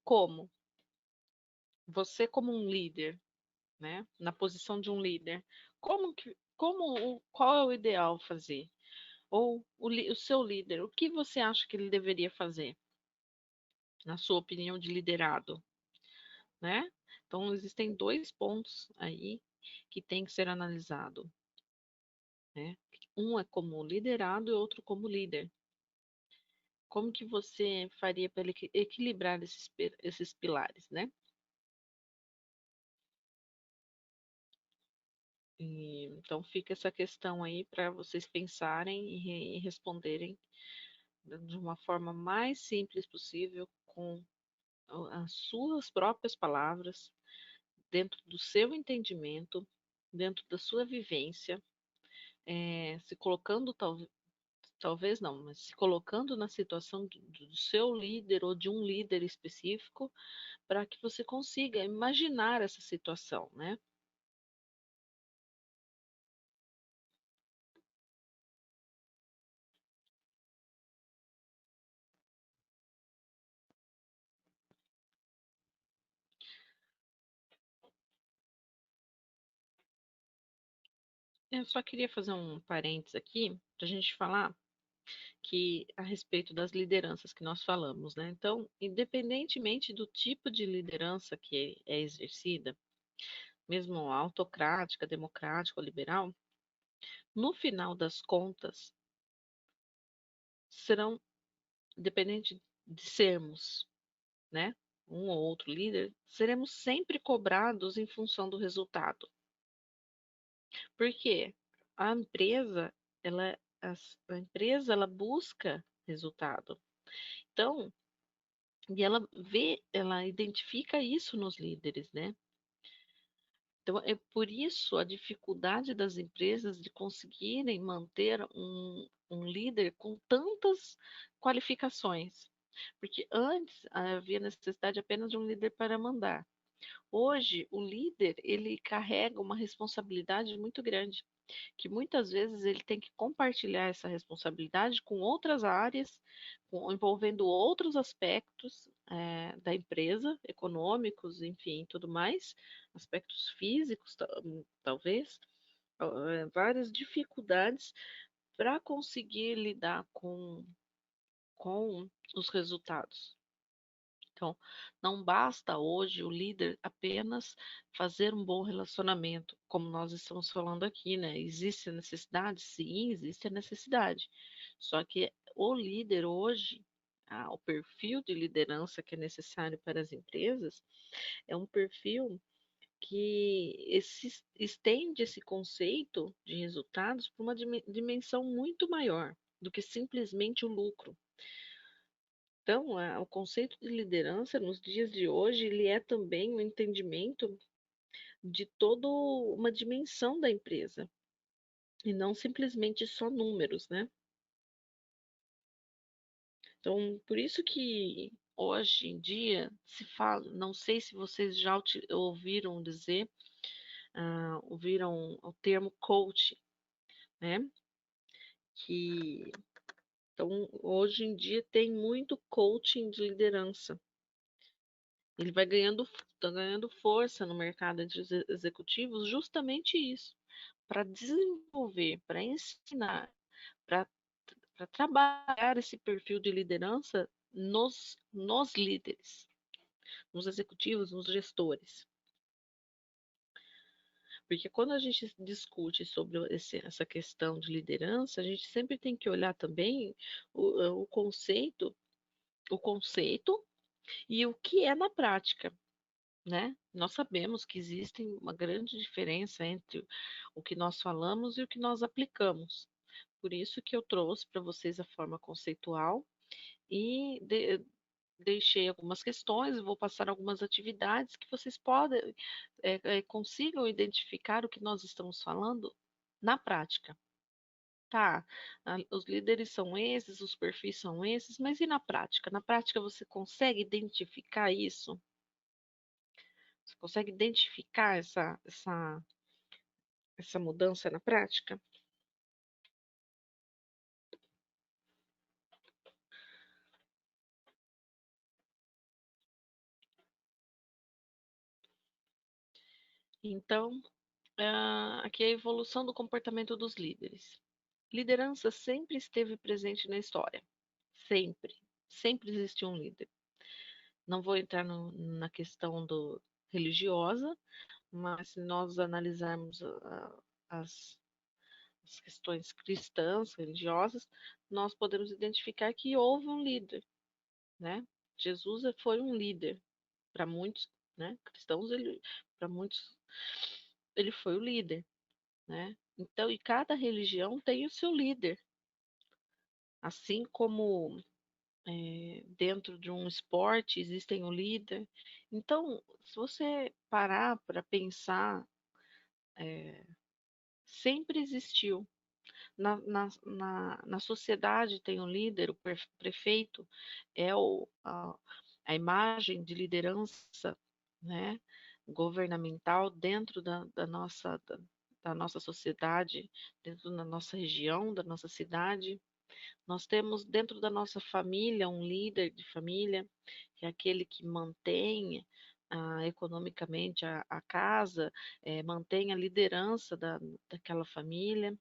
Como? você como um líder, né, na posição de um líder, qual é o ideal fazer? Ou o seu líder, o que você acha que ele deveria fazer, na sua opinião de liderado, né? Então, existem dois pontos aí que tem que ser analisado, né? Um é como liderado e outro como líder. Como que você faria para equilibrar esses pilares, né? Então fica essa questão aí para vocês pensarem e responderem de uma forma mais simples possível, com as suas próprias palavras, dentro do seu entendimento, dentro da sua vivência, se colocando, talvez não, mas se colocando na situação do seu líder ou de um líder específico, para que você consiga imaginar essa situação, né? Eu só queria fazer um parênteses aqui para a gente falar que a respeito das lideranças que nós falamos, né? Então, independentemente do tipo de liderança que é exercida, mesmo autocrática, democrática ou liberal, no final das contas, serão, independente de sermos, né, um ou outro líder, seremos sempre cobrados em função do resultado. Porque a empresa, ela, a empresa, ela busca resultado. Então, e ela identifica isso nos líderes, né? Então, é por isso a dificuldade das empresas de conseguirem manter um líder com tantas qualificações. Porque antes havia necessidade apenas de um líder para mandar. Hoje, o líder, ele carrega uma responsabilidade muito grande, que muitas vezes ele tem que compartilhar essa responsabilidade com outras áreas, envolvendo outros aspectos da empresa, econômicos, enfim, tudo mais, aspectos físicos, talvez, várias dificuldades para conseguir lidar com os resultados. Então, não basta hoje o líder apenas fazer um bom relacionamento, como nós estamos falando aqui, né? Existe a necessidade? Sim, existe a necessidade. Só que o líder hoje, o perfil de liderança que é necessário para as empresas, é um perfil que estende esse conceito de resultados para uma dimensão muito maior do que simplesmente o lucro. Então, o conceito de liderança nos dias de hoje, ele é também um entendimento de toda uma dimensão da empresa, e não simplesmente só números, né? Então, por isso que hoje em dia se fala, não sei se vocês já ouviram dizer, ouviram o termo coach, né? Que então hoje em dia tem muito coaching de liderança. Ele vai tá ganhando força no mercado entre os executivos, justamente isso, para desenvolver, para ensinar, para trabalhar esse perfil de liderança nos líderes, nos executivos, nos gestores. Porque quando a gente discute sobre essa questão de liderança, a gente sempre tem que olhar também o o conceito e o que é na prática. Né? Nós sabemos que existe uma grande diferença entre o que nós falamos e o que nós aplicamos. Por isso que eu trouxe para vocês a forma conceitual e deixei algumas questões, vou passar algumas atividades que vocês consigam identificar o que nós estamos falando na prática. Tá, os líderes são esses, os perfis são esses, mas e na prática? Na prática você consegue identificar isso? Você consegue identificar essa mudança na prática? Então, aqui é a evolução do comportamento dos líderes. Liderança sempre esteve presente na história. Sempre. Sempre existiu um líder. Não vou entrar na questão religiosa, mas se nós analisarmos as, as questões cristãs, religiosas, nós podemos identificar que houve um líder, né? Jesus foi um líder para muitos, né? Cristãos, para muitos, ele foi o líder, né? Então, e cada religião tem o seu líder, assim como dentro de um esporte existem o líder. Então, se você parar para pensar, sempre existiu. Na sociedade tem um líder, o prefeito é a imagem de liderança, né, governamental dentro da nossa sociedade, dentro da nossa região, da nossa cidade. Nós temos dentro da nossa família um líder de família, que é aquele que mantém economicamente a casa, mantém a liderança daquela família.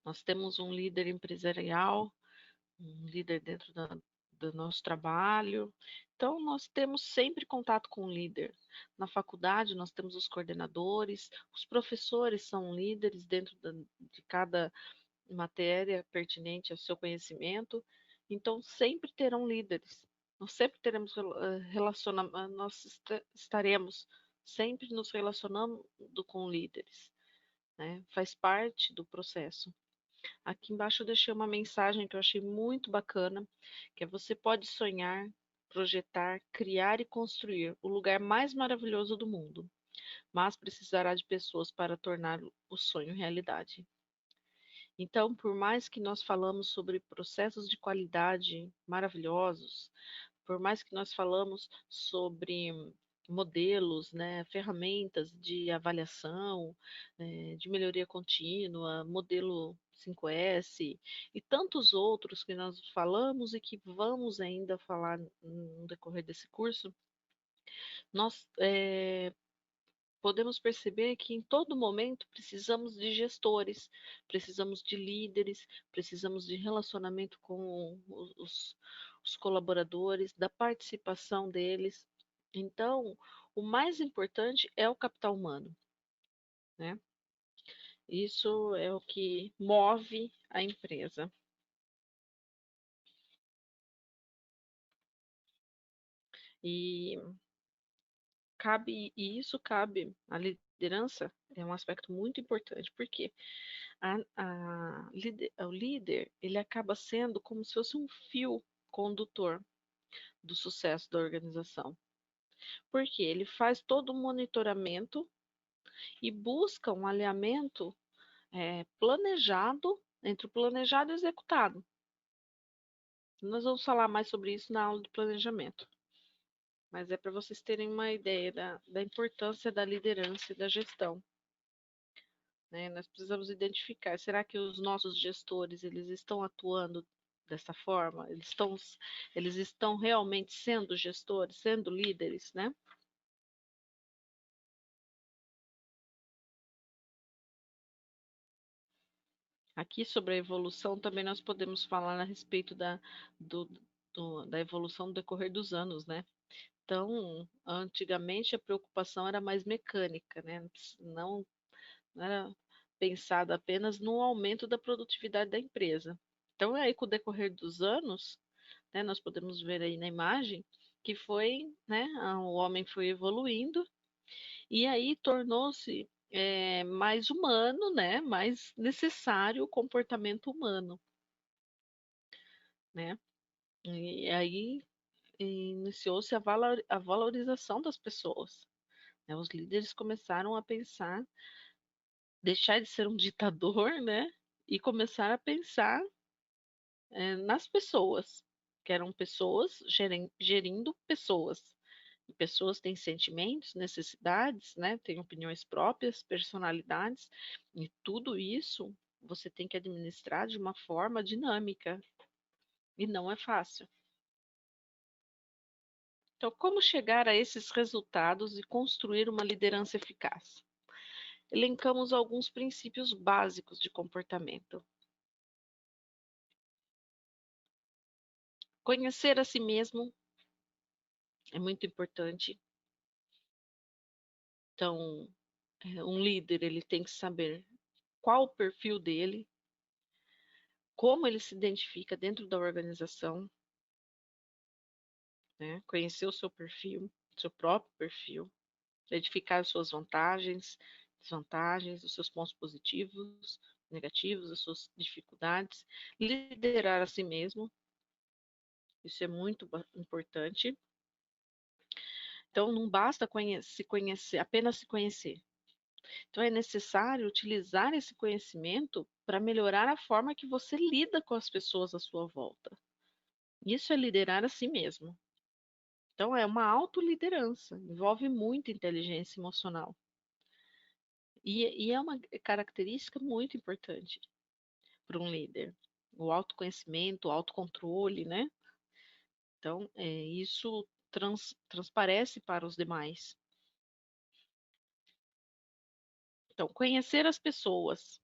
Nós temos um líder empresarial, um líder dentro do nosso trabalho. Então, nós temos sempre contato com o líder. Na faculdade, nós temos os coordenadores, os professores são líderes dentro de cada matéria pertinente ao seu conhecimento. Então, sempre terão líderes. Nós sempre teremos relacionamento, estaremos sempre nos relacionando com líderes, né? Faz parte do processo. Aqui embaixo eu deixei uma mensagem que eu achei muito bacana, que é: você pode sonhar, projetar, criar e construir o lugar mais maravilhoso do mundo, mas precisará de pessoas para tornar o sonho realidade. Então, por mais que nós falamos sobre processos de qualidade maravilhosos, por mais que nós falamos sobre modelos, né, ferramentas de avaliação, de melhoria contínua, modelo 5S e tantos outros que nós falamos e que vamos ainda falar no decorrer desse curso, nós podemos perceber que em todo momento precisamos de gestores, precisamos de líderes, precisamos de relacionamento com os colaboradores, da participação deles. Então, o mais importante é o capital humano, né? Isso é o que move a empresa. E e isso cabe à liderança, é um aspecto muito importante, porque o líder, ele acaba sendo como se fosse um fio condutor do sucesso da organização. Porque ele faz todo o monitoramento e busca um alinhamento planejado entre o planejado e o executado. Nós vamos falar mais sobre isso na aula de planejamento. Mas é para vocês terem uma ideia da importância da liderança e da gestão, né? Nós precisamos identificar, será que os nossos gestores, eles estão atuando dessa forma? Eles estão realmente sendo gestores, sendo líderes, né? Aqui sobre a evolução também nós podemos falar a respeito do, da evolução no decorrer dos anos, né? Então, antigamente a preocupação era mais mecânica, né? Não era pensada apenas no aumento da produtividade da empresa. Então, aí com o decorrer dos anos, né, nós podemos ver aí na imagem que foi, né, o homem foi evoluindo e aí tornou-se mais humano, né, mais necessário o comportamento humano, né? E aí iniciou-se a valorização das pessoas, né? Os líderes começaram a pensar, deixar de ser um ditador, né, e começar a pensar nas pessoas, que eram pessoas gerindo pessoas. E pessoas têm sentimentos, necessidades, né? Têm opiniões próprias, personalidades, e tudo isso você tem que administrar de uma forma dinâmica, e não é fácil. Então, como chegar a esses resultados e construir uma liderança eficaz? Elencamos alguns princípios básicos de comportamento. Conhecer a si mesmo é muito importante. Então, um líder ele tem que saber qual o perfil dele, como ele se identifica dentro da organização, né? Conhecer o seu perfil, seu próprio perfil, identificar as suas vantagens, desvantagens, os seus pontos positivos, negativos, as suas dificuldades, liderar a si mesmo, isso é muito importante. Então, não basta se conhecer, apenas se conhecer. Então, é necessário utilizar esse conhecimento para melhorar a forma que você lida com as pessoas à sua volta. Isso é liderar a si mesmo. Então, é uma autoliderança, envolve muita inteligência emocional. E é uma característica muito importante para um líder. O autoconhecimento, o autocontrole, né? Então, isso transparece para os demais. Então, conhecer as pessoas.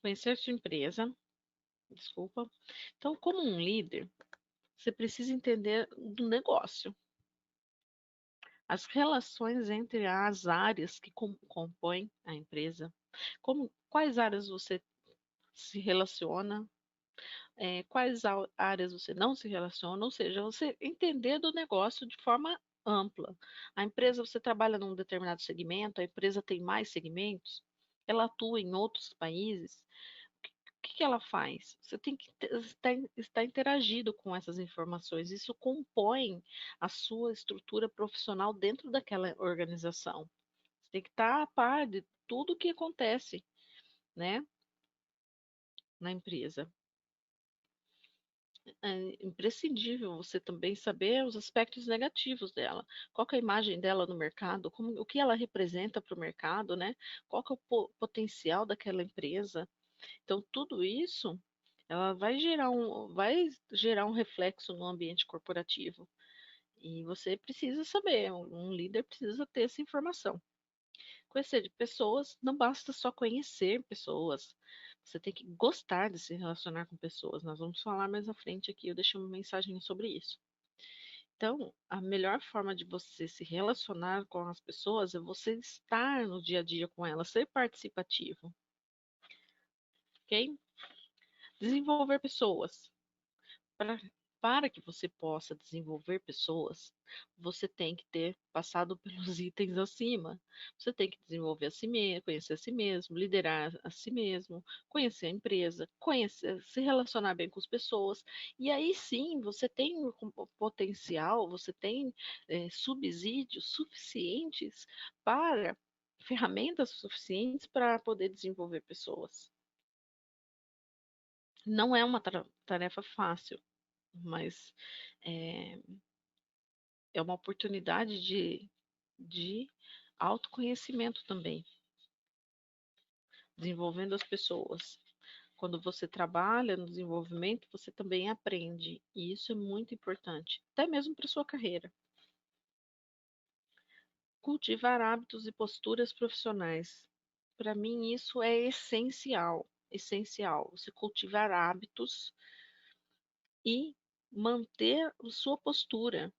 Conhecer sua empresa, desculpa. Então, como um líder, você precisa entender do negócio, as relações entre as áreas que compõem a empresa, quais áreas você se relaciona, quais áreas você não se relaciona, ou seja, você entender do negócio de forma ampla. A empresa, você trabalha num determinado segmento, a empresa tem mais segmentos, ela atua em outros países. O que ela faz? Você tem que estar interagido com essas informações. Isso compõe a sua estrutura profissional dentro daquela organização. Você tem que estar a par de tudo o que acontece, né, na empresa. É imprescindível você também saber os aspectos negativos dela. Qual que é a imagem dela no mercado? O que ela representa para o mercado, né? Qual que é o potencial daquela empresa? Então, tudo isso ela vai gerar um reflexo no ambiente corporativo. E você precisa saber, um líder precisa ter essa informação. Conhecer de pessoas, não basta só conhecer pessoas. Você tem que gostar de se relacionar com pessoas. Nós vamos falar mais à frente aqui, eu deixei uma mensagem sobre isso. Então, a melhor forma de você se relacionar com as pessoas é você estar no dia a dia com elas, ser participativo, ok? Desenvolver pessoas. Para, para que você possa desenvolver pessoas, você tem que ter passado pelos itens acima. Você tem que desenvolver a si mesmo, conhecer a si mesmo, liderar a si mesmo, conhecer a empresa, se relacionar bem com as pessoas. E aí sim, você tem potencial, você tem subsídios suficientes para ferramentas suficientes para poder desenvolver pessoas. Não é uma tarefa fácil, mas é, é uma oportunidade de autoconhecimento também, desenvolvendo as pessoas. Quando você trabalha no desenvolvimento, você também aprende, e isso é muito importante, até mesmo para sua carreira. Cultivar hábitos e posturas profissionais. Para mim, isso é essencial, essencial. Você cultivar hábitos e manter a sua postura.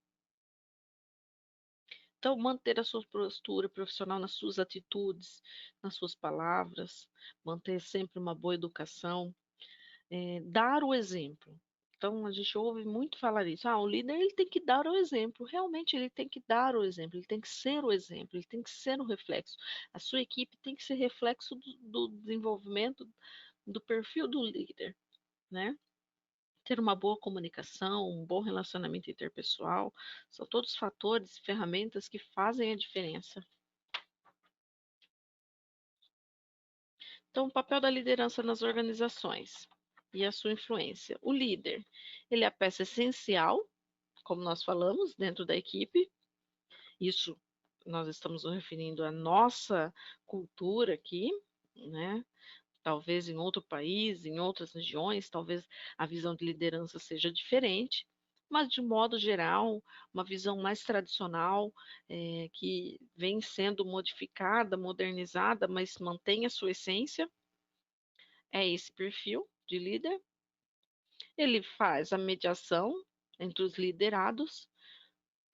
Então, manter a sua postura profissional nas suas atitudes, nas suas palavras, manter sempre uma boa educação, dar o exemplo. Então, a gente ouve muito falar isso. O líder ele tem que dar o exemplo. Realmente, ele tem que dar o exemplo, ele tem que ser o exemplo, ele tem que ser o reflexo. A sua equipe tem que ser reflexo do desenvolvimento do perfil do líder, né? Ter uma boa comunicação, um bom relacionamento interpessoal, são todos fatores, ferramentas que fazem a diferença. Então, o papel da liderança nas organizações e a sua influência. O líder, ele é a peça essencial, como nós falamos, dentro da equipe. Isso nós estamos nos referindo à nossa cultura aqui, né? talvez em outro país, em outras regiões, talvez a visão de liderança seja diferente, mas de modo geral, uma visão mais tradicional, que vem sendo modificada, modernizada, mas mantém a sua essência, é esse perfil de líder. Ele faz a mediação entre os liderados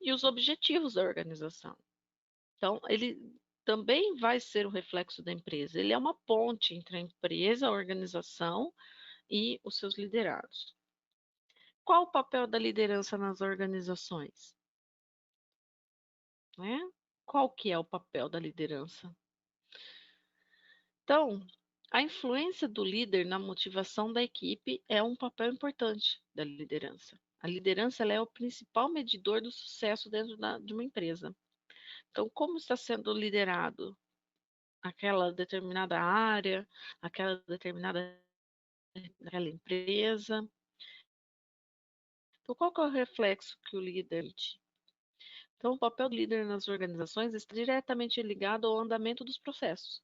e os objetivos da organização. Então, ele também vai ser o reflexo da empresa. Ele é uma ponte entre a empresa, a organização e os seus liderados. Qual o papel da liderança nas organizações? Né? Qual que é o papel da liderança? Então, a influência do líder na motivação da equipe é um papel importante da liderança. A liderança ela é o principal medidor do sucesso dentro de uma empresa. Então, como está sendo liderado aquela determinada área, aquela determinada aquela empresa? Então, qual que é o reflexo que o líder tem? Então, o papel do líder nas organizações está diretamente ligado ao andamento dos processos.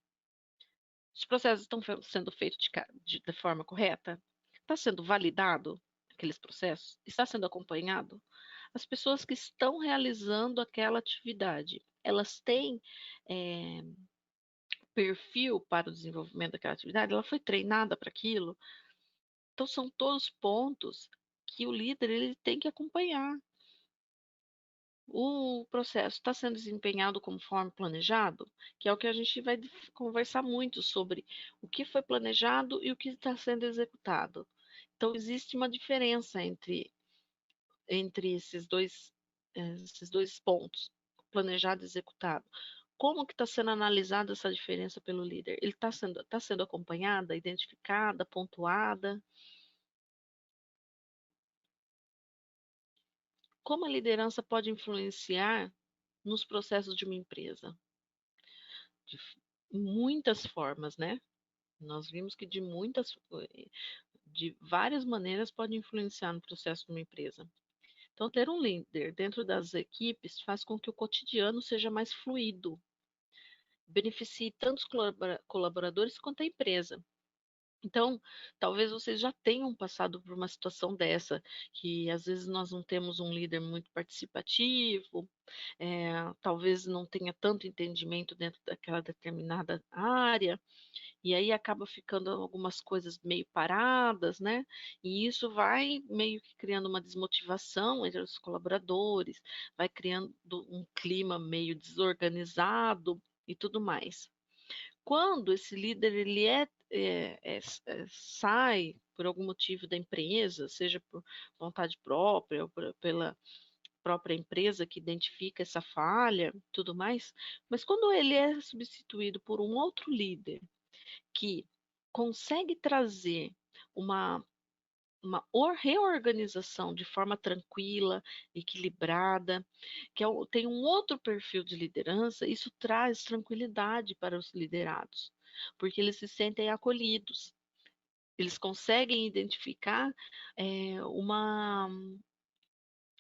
Os processos estão sendo feitos de forma correta? Está sendo validado aqueles processos? Está sendo acompanhado? As pessoas que estão realizando aquela atividade, elas têm perfil para o desenvolvimento daquela atividade? Ela foi treinada para aquilo? Então, são todos pontos que o líder ele tem que acompanhar. O processo está sendo desempenhado conforme planejado, que é o que a gente vai conversar muito sobre o que foi planejado e o que está sendo executado. Então, existe uma diferença entre esses dois pontos, planejado e executado. Como que está sendo analisada essa diferença pelo líder? Ele está sendo acompanhada, identificada, pontuada? Como a liderança pode influenciar nos processos de uma empresa? De muitas formas, né? Nós vimos que de várias maneiras pode influenciar no processo de uma empresa. Então, ter um líder dentro das equipes faz com que o cotidiano seja mais fluido, beneficie tanto os colaboradores quanto a empresa. Então, talvez vocês já tenham passado por uma situação dessa, que às vezes nós não temos um líder muito participativo, talvez não tenha tanto entendimento dentro daquela determinada área, e aí acaba ficando algumas coisas meio paradas, né? E isso vai meio que criando uma desmotivação entre os colaboradores, vai criando um clima meio desorganizado e tudo mais. Quando esse líder ele sai por algum motivo da empresa, seja por vontade própria ou pela própria empresa que identifica essa falha, tudo mais, mas quando ele é substituído por um outro líder que consegue trazer uma reorganização de forma tranquila, equilibrada, tem um outro perfil de liderança, isso traz tranquilidade para os liderados, porque eles se sentem acolhidos, eles conseguem identificar uma,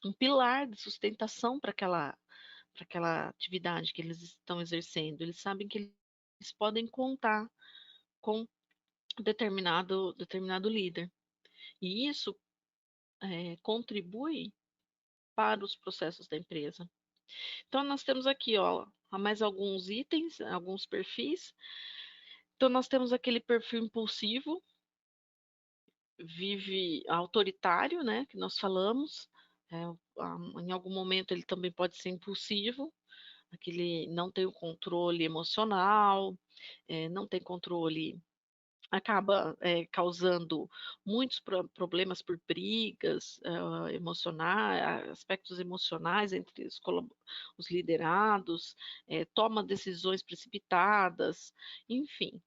um pilar de sustentação para aquela atividade que eles estão exercendo, eles sabem que eles podem contar com determinado líder. E isso contribui para os processos da empresa. Então, nós temos aqui, ó, mais alguns itens, alguns perfis. Então, nós temos aquele perfil impulsivo, vive autoritário, né, que nós falamos. Em algum momento ele também pode ser impulsivo, aquele não tem o controle emocional, não tem controle, acaba causando muitos problemas por brigas emocionais, aspectos emocionais entre os liderados, toma decisões precipitadas, enfim.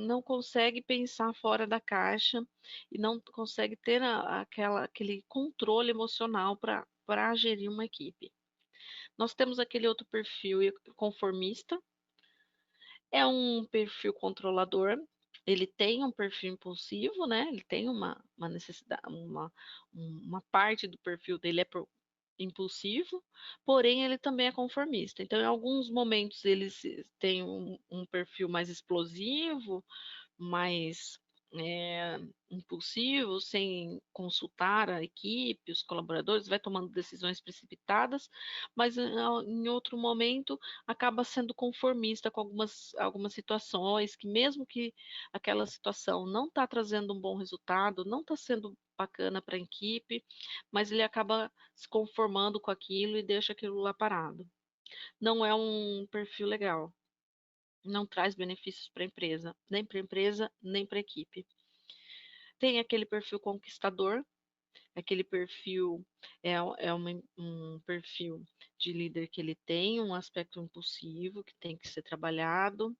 Não consegue pensar fora da caixa e não consegue ter aquele controle emocional para gerir uma equipe. Nós temos aquele outro perfil conformista, é um perfil controlador, ele tem um perfil impulsivo, né? Ele tem uma necessidade, uma parte do perfil dele é impulsivo, porém ele também é conformista. Então, em alguns momentos ele tem um perfil mais explosivo, mais impulsivo, sem consultar a equipe, os colaboradores, vai tomando decisões precipitadas, mas em outro momento acaba sendo conformista com algumas situações, que mesmo que aquela situação não está trazendo um bom resultado, não está sendo bacana para a equipe, mas ele acaba se conformando com aquilo e deixa aquilo lá parado. Não é um perfil legal, não traz benefícios para a empresa, nem para a equipe. Tem aquele perfil conquistador, aquele perfil um perfil de líder que ele tem um aspecto impulsivo que tem que ser trabalhado,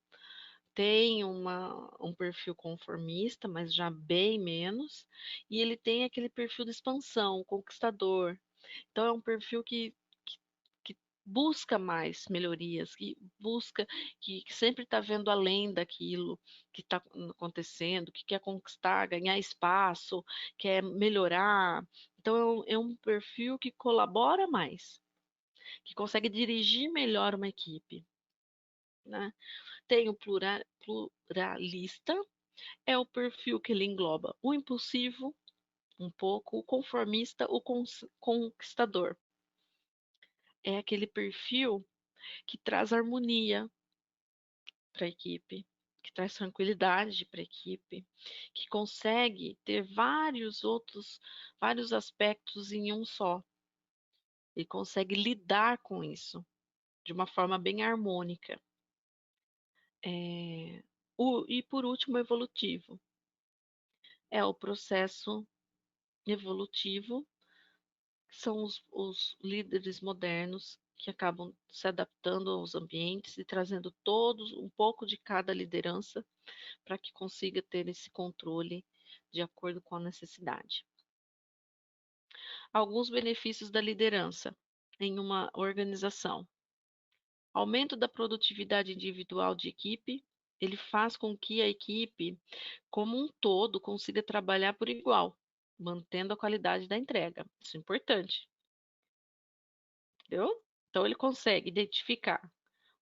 tem um perfil conformista, mas já bem menos, e ele tem aquele perfil de expansão, conquistador. Então é um perfil que busca mais melhorias, que busca, que sempre está vendo além daquilo que está acontecendo, que quer conquistar, ganhar espaço, quer melhorar. Então é um perfil que colabora mais, que consegue dirigir melhor uma equipe, né? Tem o pluralista, é o perfil que ele engloba o impulsivo, um pouco, o conformista, o conquistador. É aquele perfil que traz harmonia para a equipe, que traz tranquilidade para a equipe, que consegue ter vários aspectos em um só, e consegue lidar com isso de uma forma bem harmônica. E por último, evolutivo. É o processo evolutivo, que são os líderes modernos que acabam se adaptando aos ambientes e trazendo todos um pouco de cada liderança para que consiga ter esse controle de acordo com a necessidade. Alguns benefícios da liderança em uma organização: aumento da produtividade individual de equipe. Ele faz com que a equipe, como um todo, consiga trabalhar por igual, mantendo a qualidade da entrega. Isso é importante, entendeu? Então, ele consegue identificar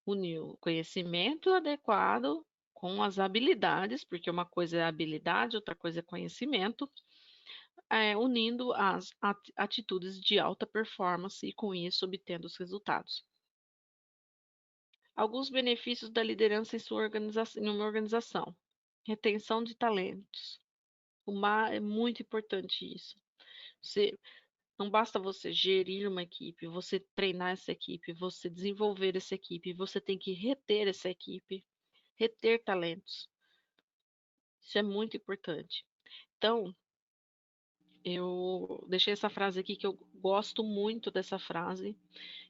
o conhecimento adequado com as habilidades, porque uma coisa é habilidade, outra coisa é conhecimento, unindo as atitudes de alta performance e, com isso, obtendo os resultados. Alguns benefícios da liderança em uma organização: retenção de talentos. É muito importante isso. Não basta você gerir uma equipe, você treinar essa equipe, você desenvolver essa equipe, você tem que reter essa equipe, reter talentos. Isso é muito importante. Então, eu deixei essa frase aqui que eu gosto muito dessa frase.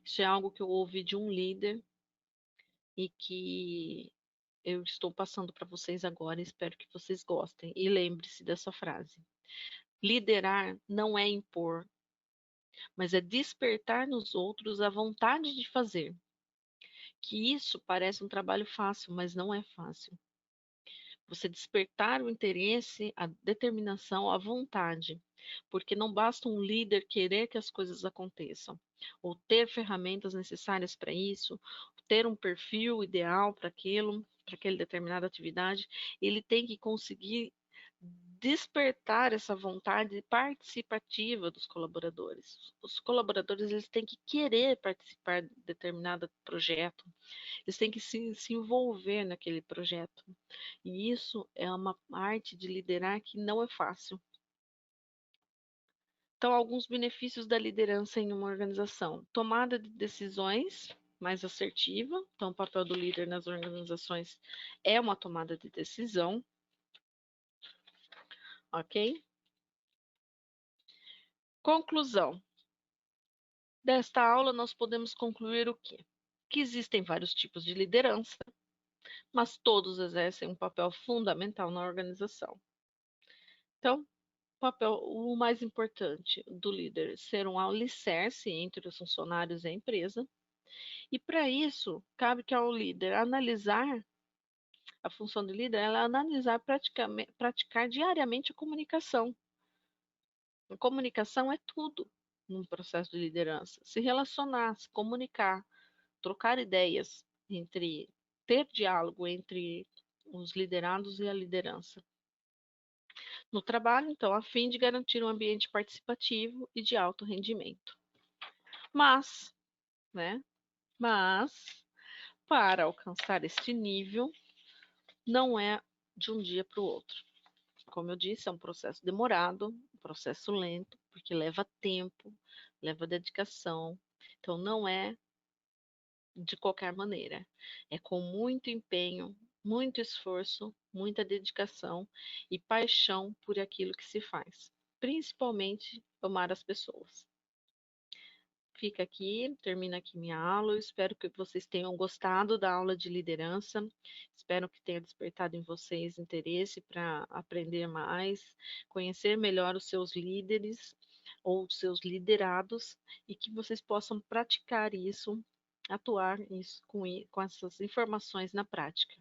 Isso é algo que eu ouvi de um líder e que eu estou passando para vocês agora. Espero que vocês gostem. E lembre-se dessa frase: liderar não é impor, mas é despertar nos outros a vontade de fazer. Que isso parece um trabalho fácil, mas não é fácil. Você despertar o interesse, a determinação, a vontade, porque não basta um líder querer que as coisas aconteçam, ou ter ferramentas necessárias para isso, ter um perfil ideal para aquilo, para aquela determinada atividade, ele tem que conseguir despertar essa vontade participativa dos colaboradores. Os colaboradores eles têm que querer participar de determinado projeto, eles têm que se envolver naquele projeto. E isso é uma arte de liderar que não é fácil. Então, alguns benefícios da liderança em uma organização: tomada de decisões mais assertiva. Então, o papel do líder nas organizações é uma tomada de decisão, ok? Conclusão. Desta aula, nós podemos concluir o quê? Que existem vários tipos de liderança, mas todos exercem um papel fundamental na organização. Então, o mais importante do líder: ser um alicerce entre os funcionários e a empresa. E para isso, cabe que ao líder analisar, a função do líder é analisar, praticar diariamente a comunicação. A comunicação é tudo num processo de liderança. Se relacionar, se comunicar, trocar ideias, ter diálogo entre os liderados e a liderança no trabalho, então, a fim de garantir um ambiente participativo e de alto rendimento. Mas, né? Mas, para alcançar este nível, não é de um dia para o outro. Como eu disse, é um processo demorado, um processo lento, porque leva tempo, leva dedicação. Então, não é de qualquer maneira. É com muito empenho, muito esforço, muita dedicação e paixão por aquilo que se faz, principalmente amar as pessoas. Fica aqui, termina aqui minha aula. Eu espero que vocês tenham gostado da aula de liderança. Espero que tenha despertado em vocês interesse para aprender mais, conhecer melhor os seus líderes ou os seus liderados e que vocês possam praticar isso, atuar isso, com essas informações na prática.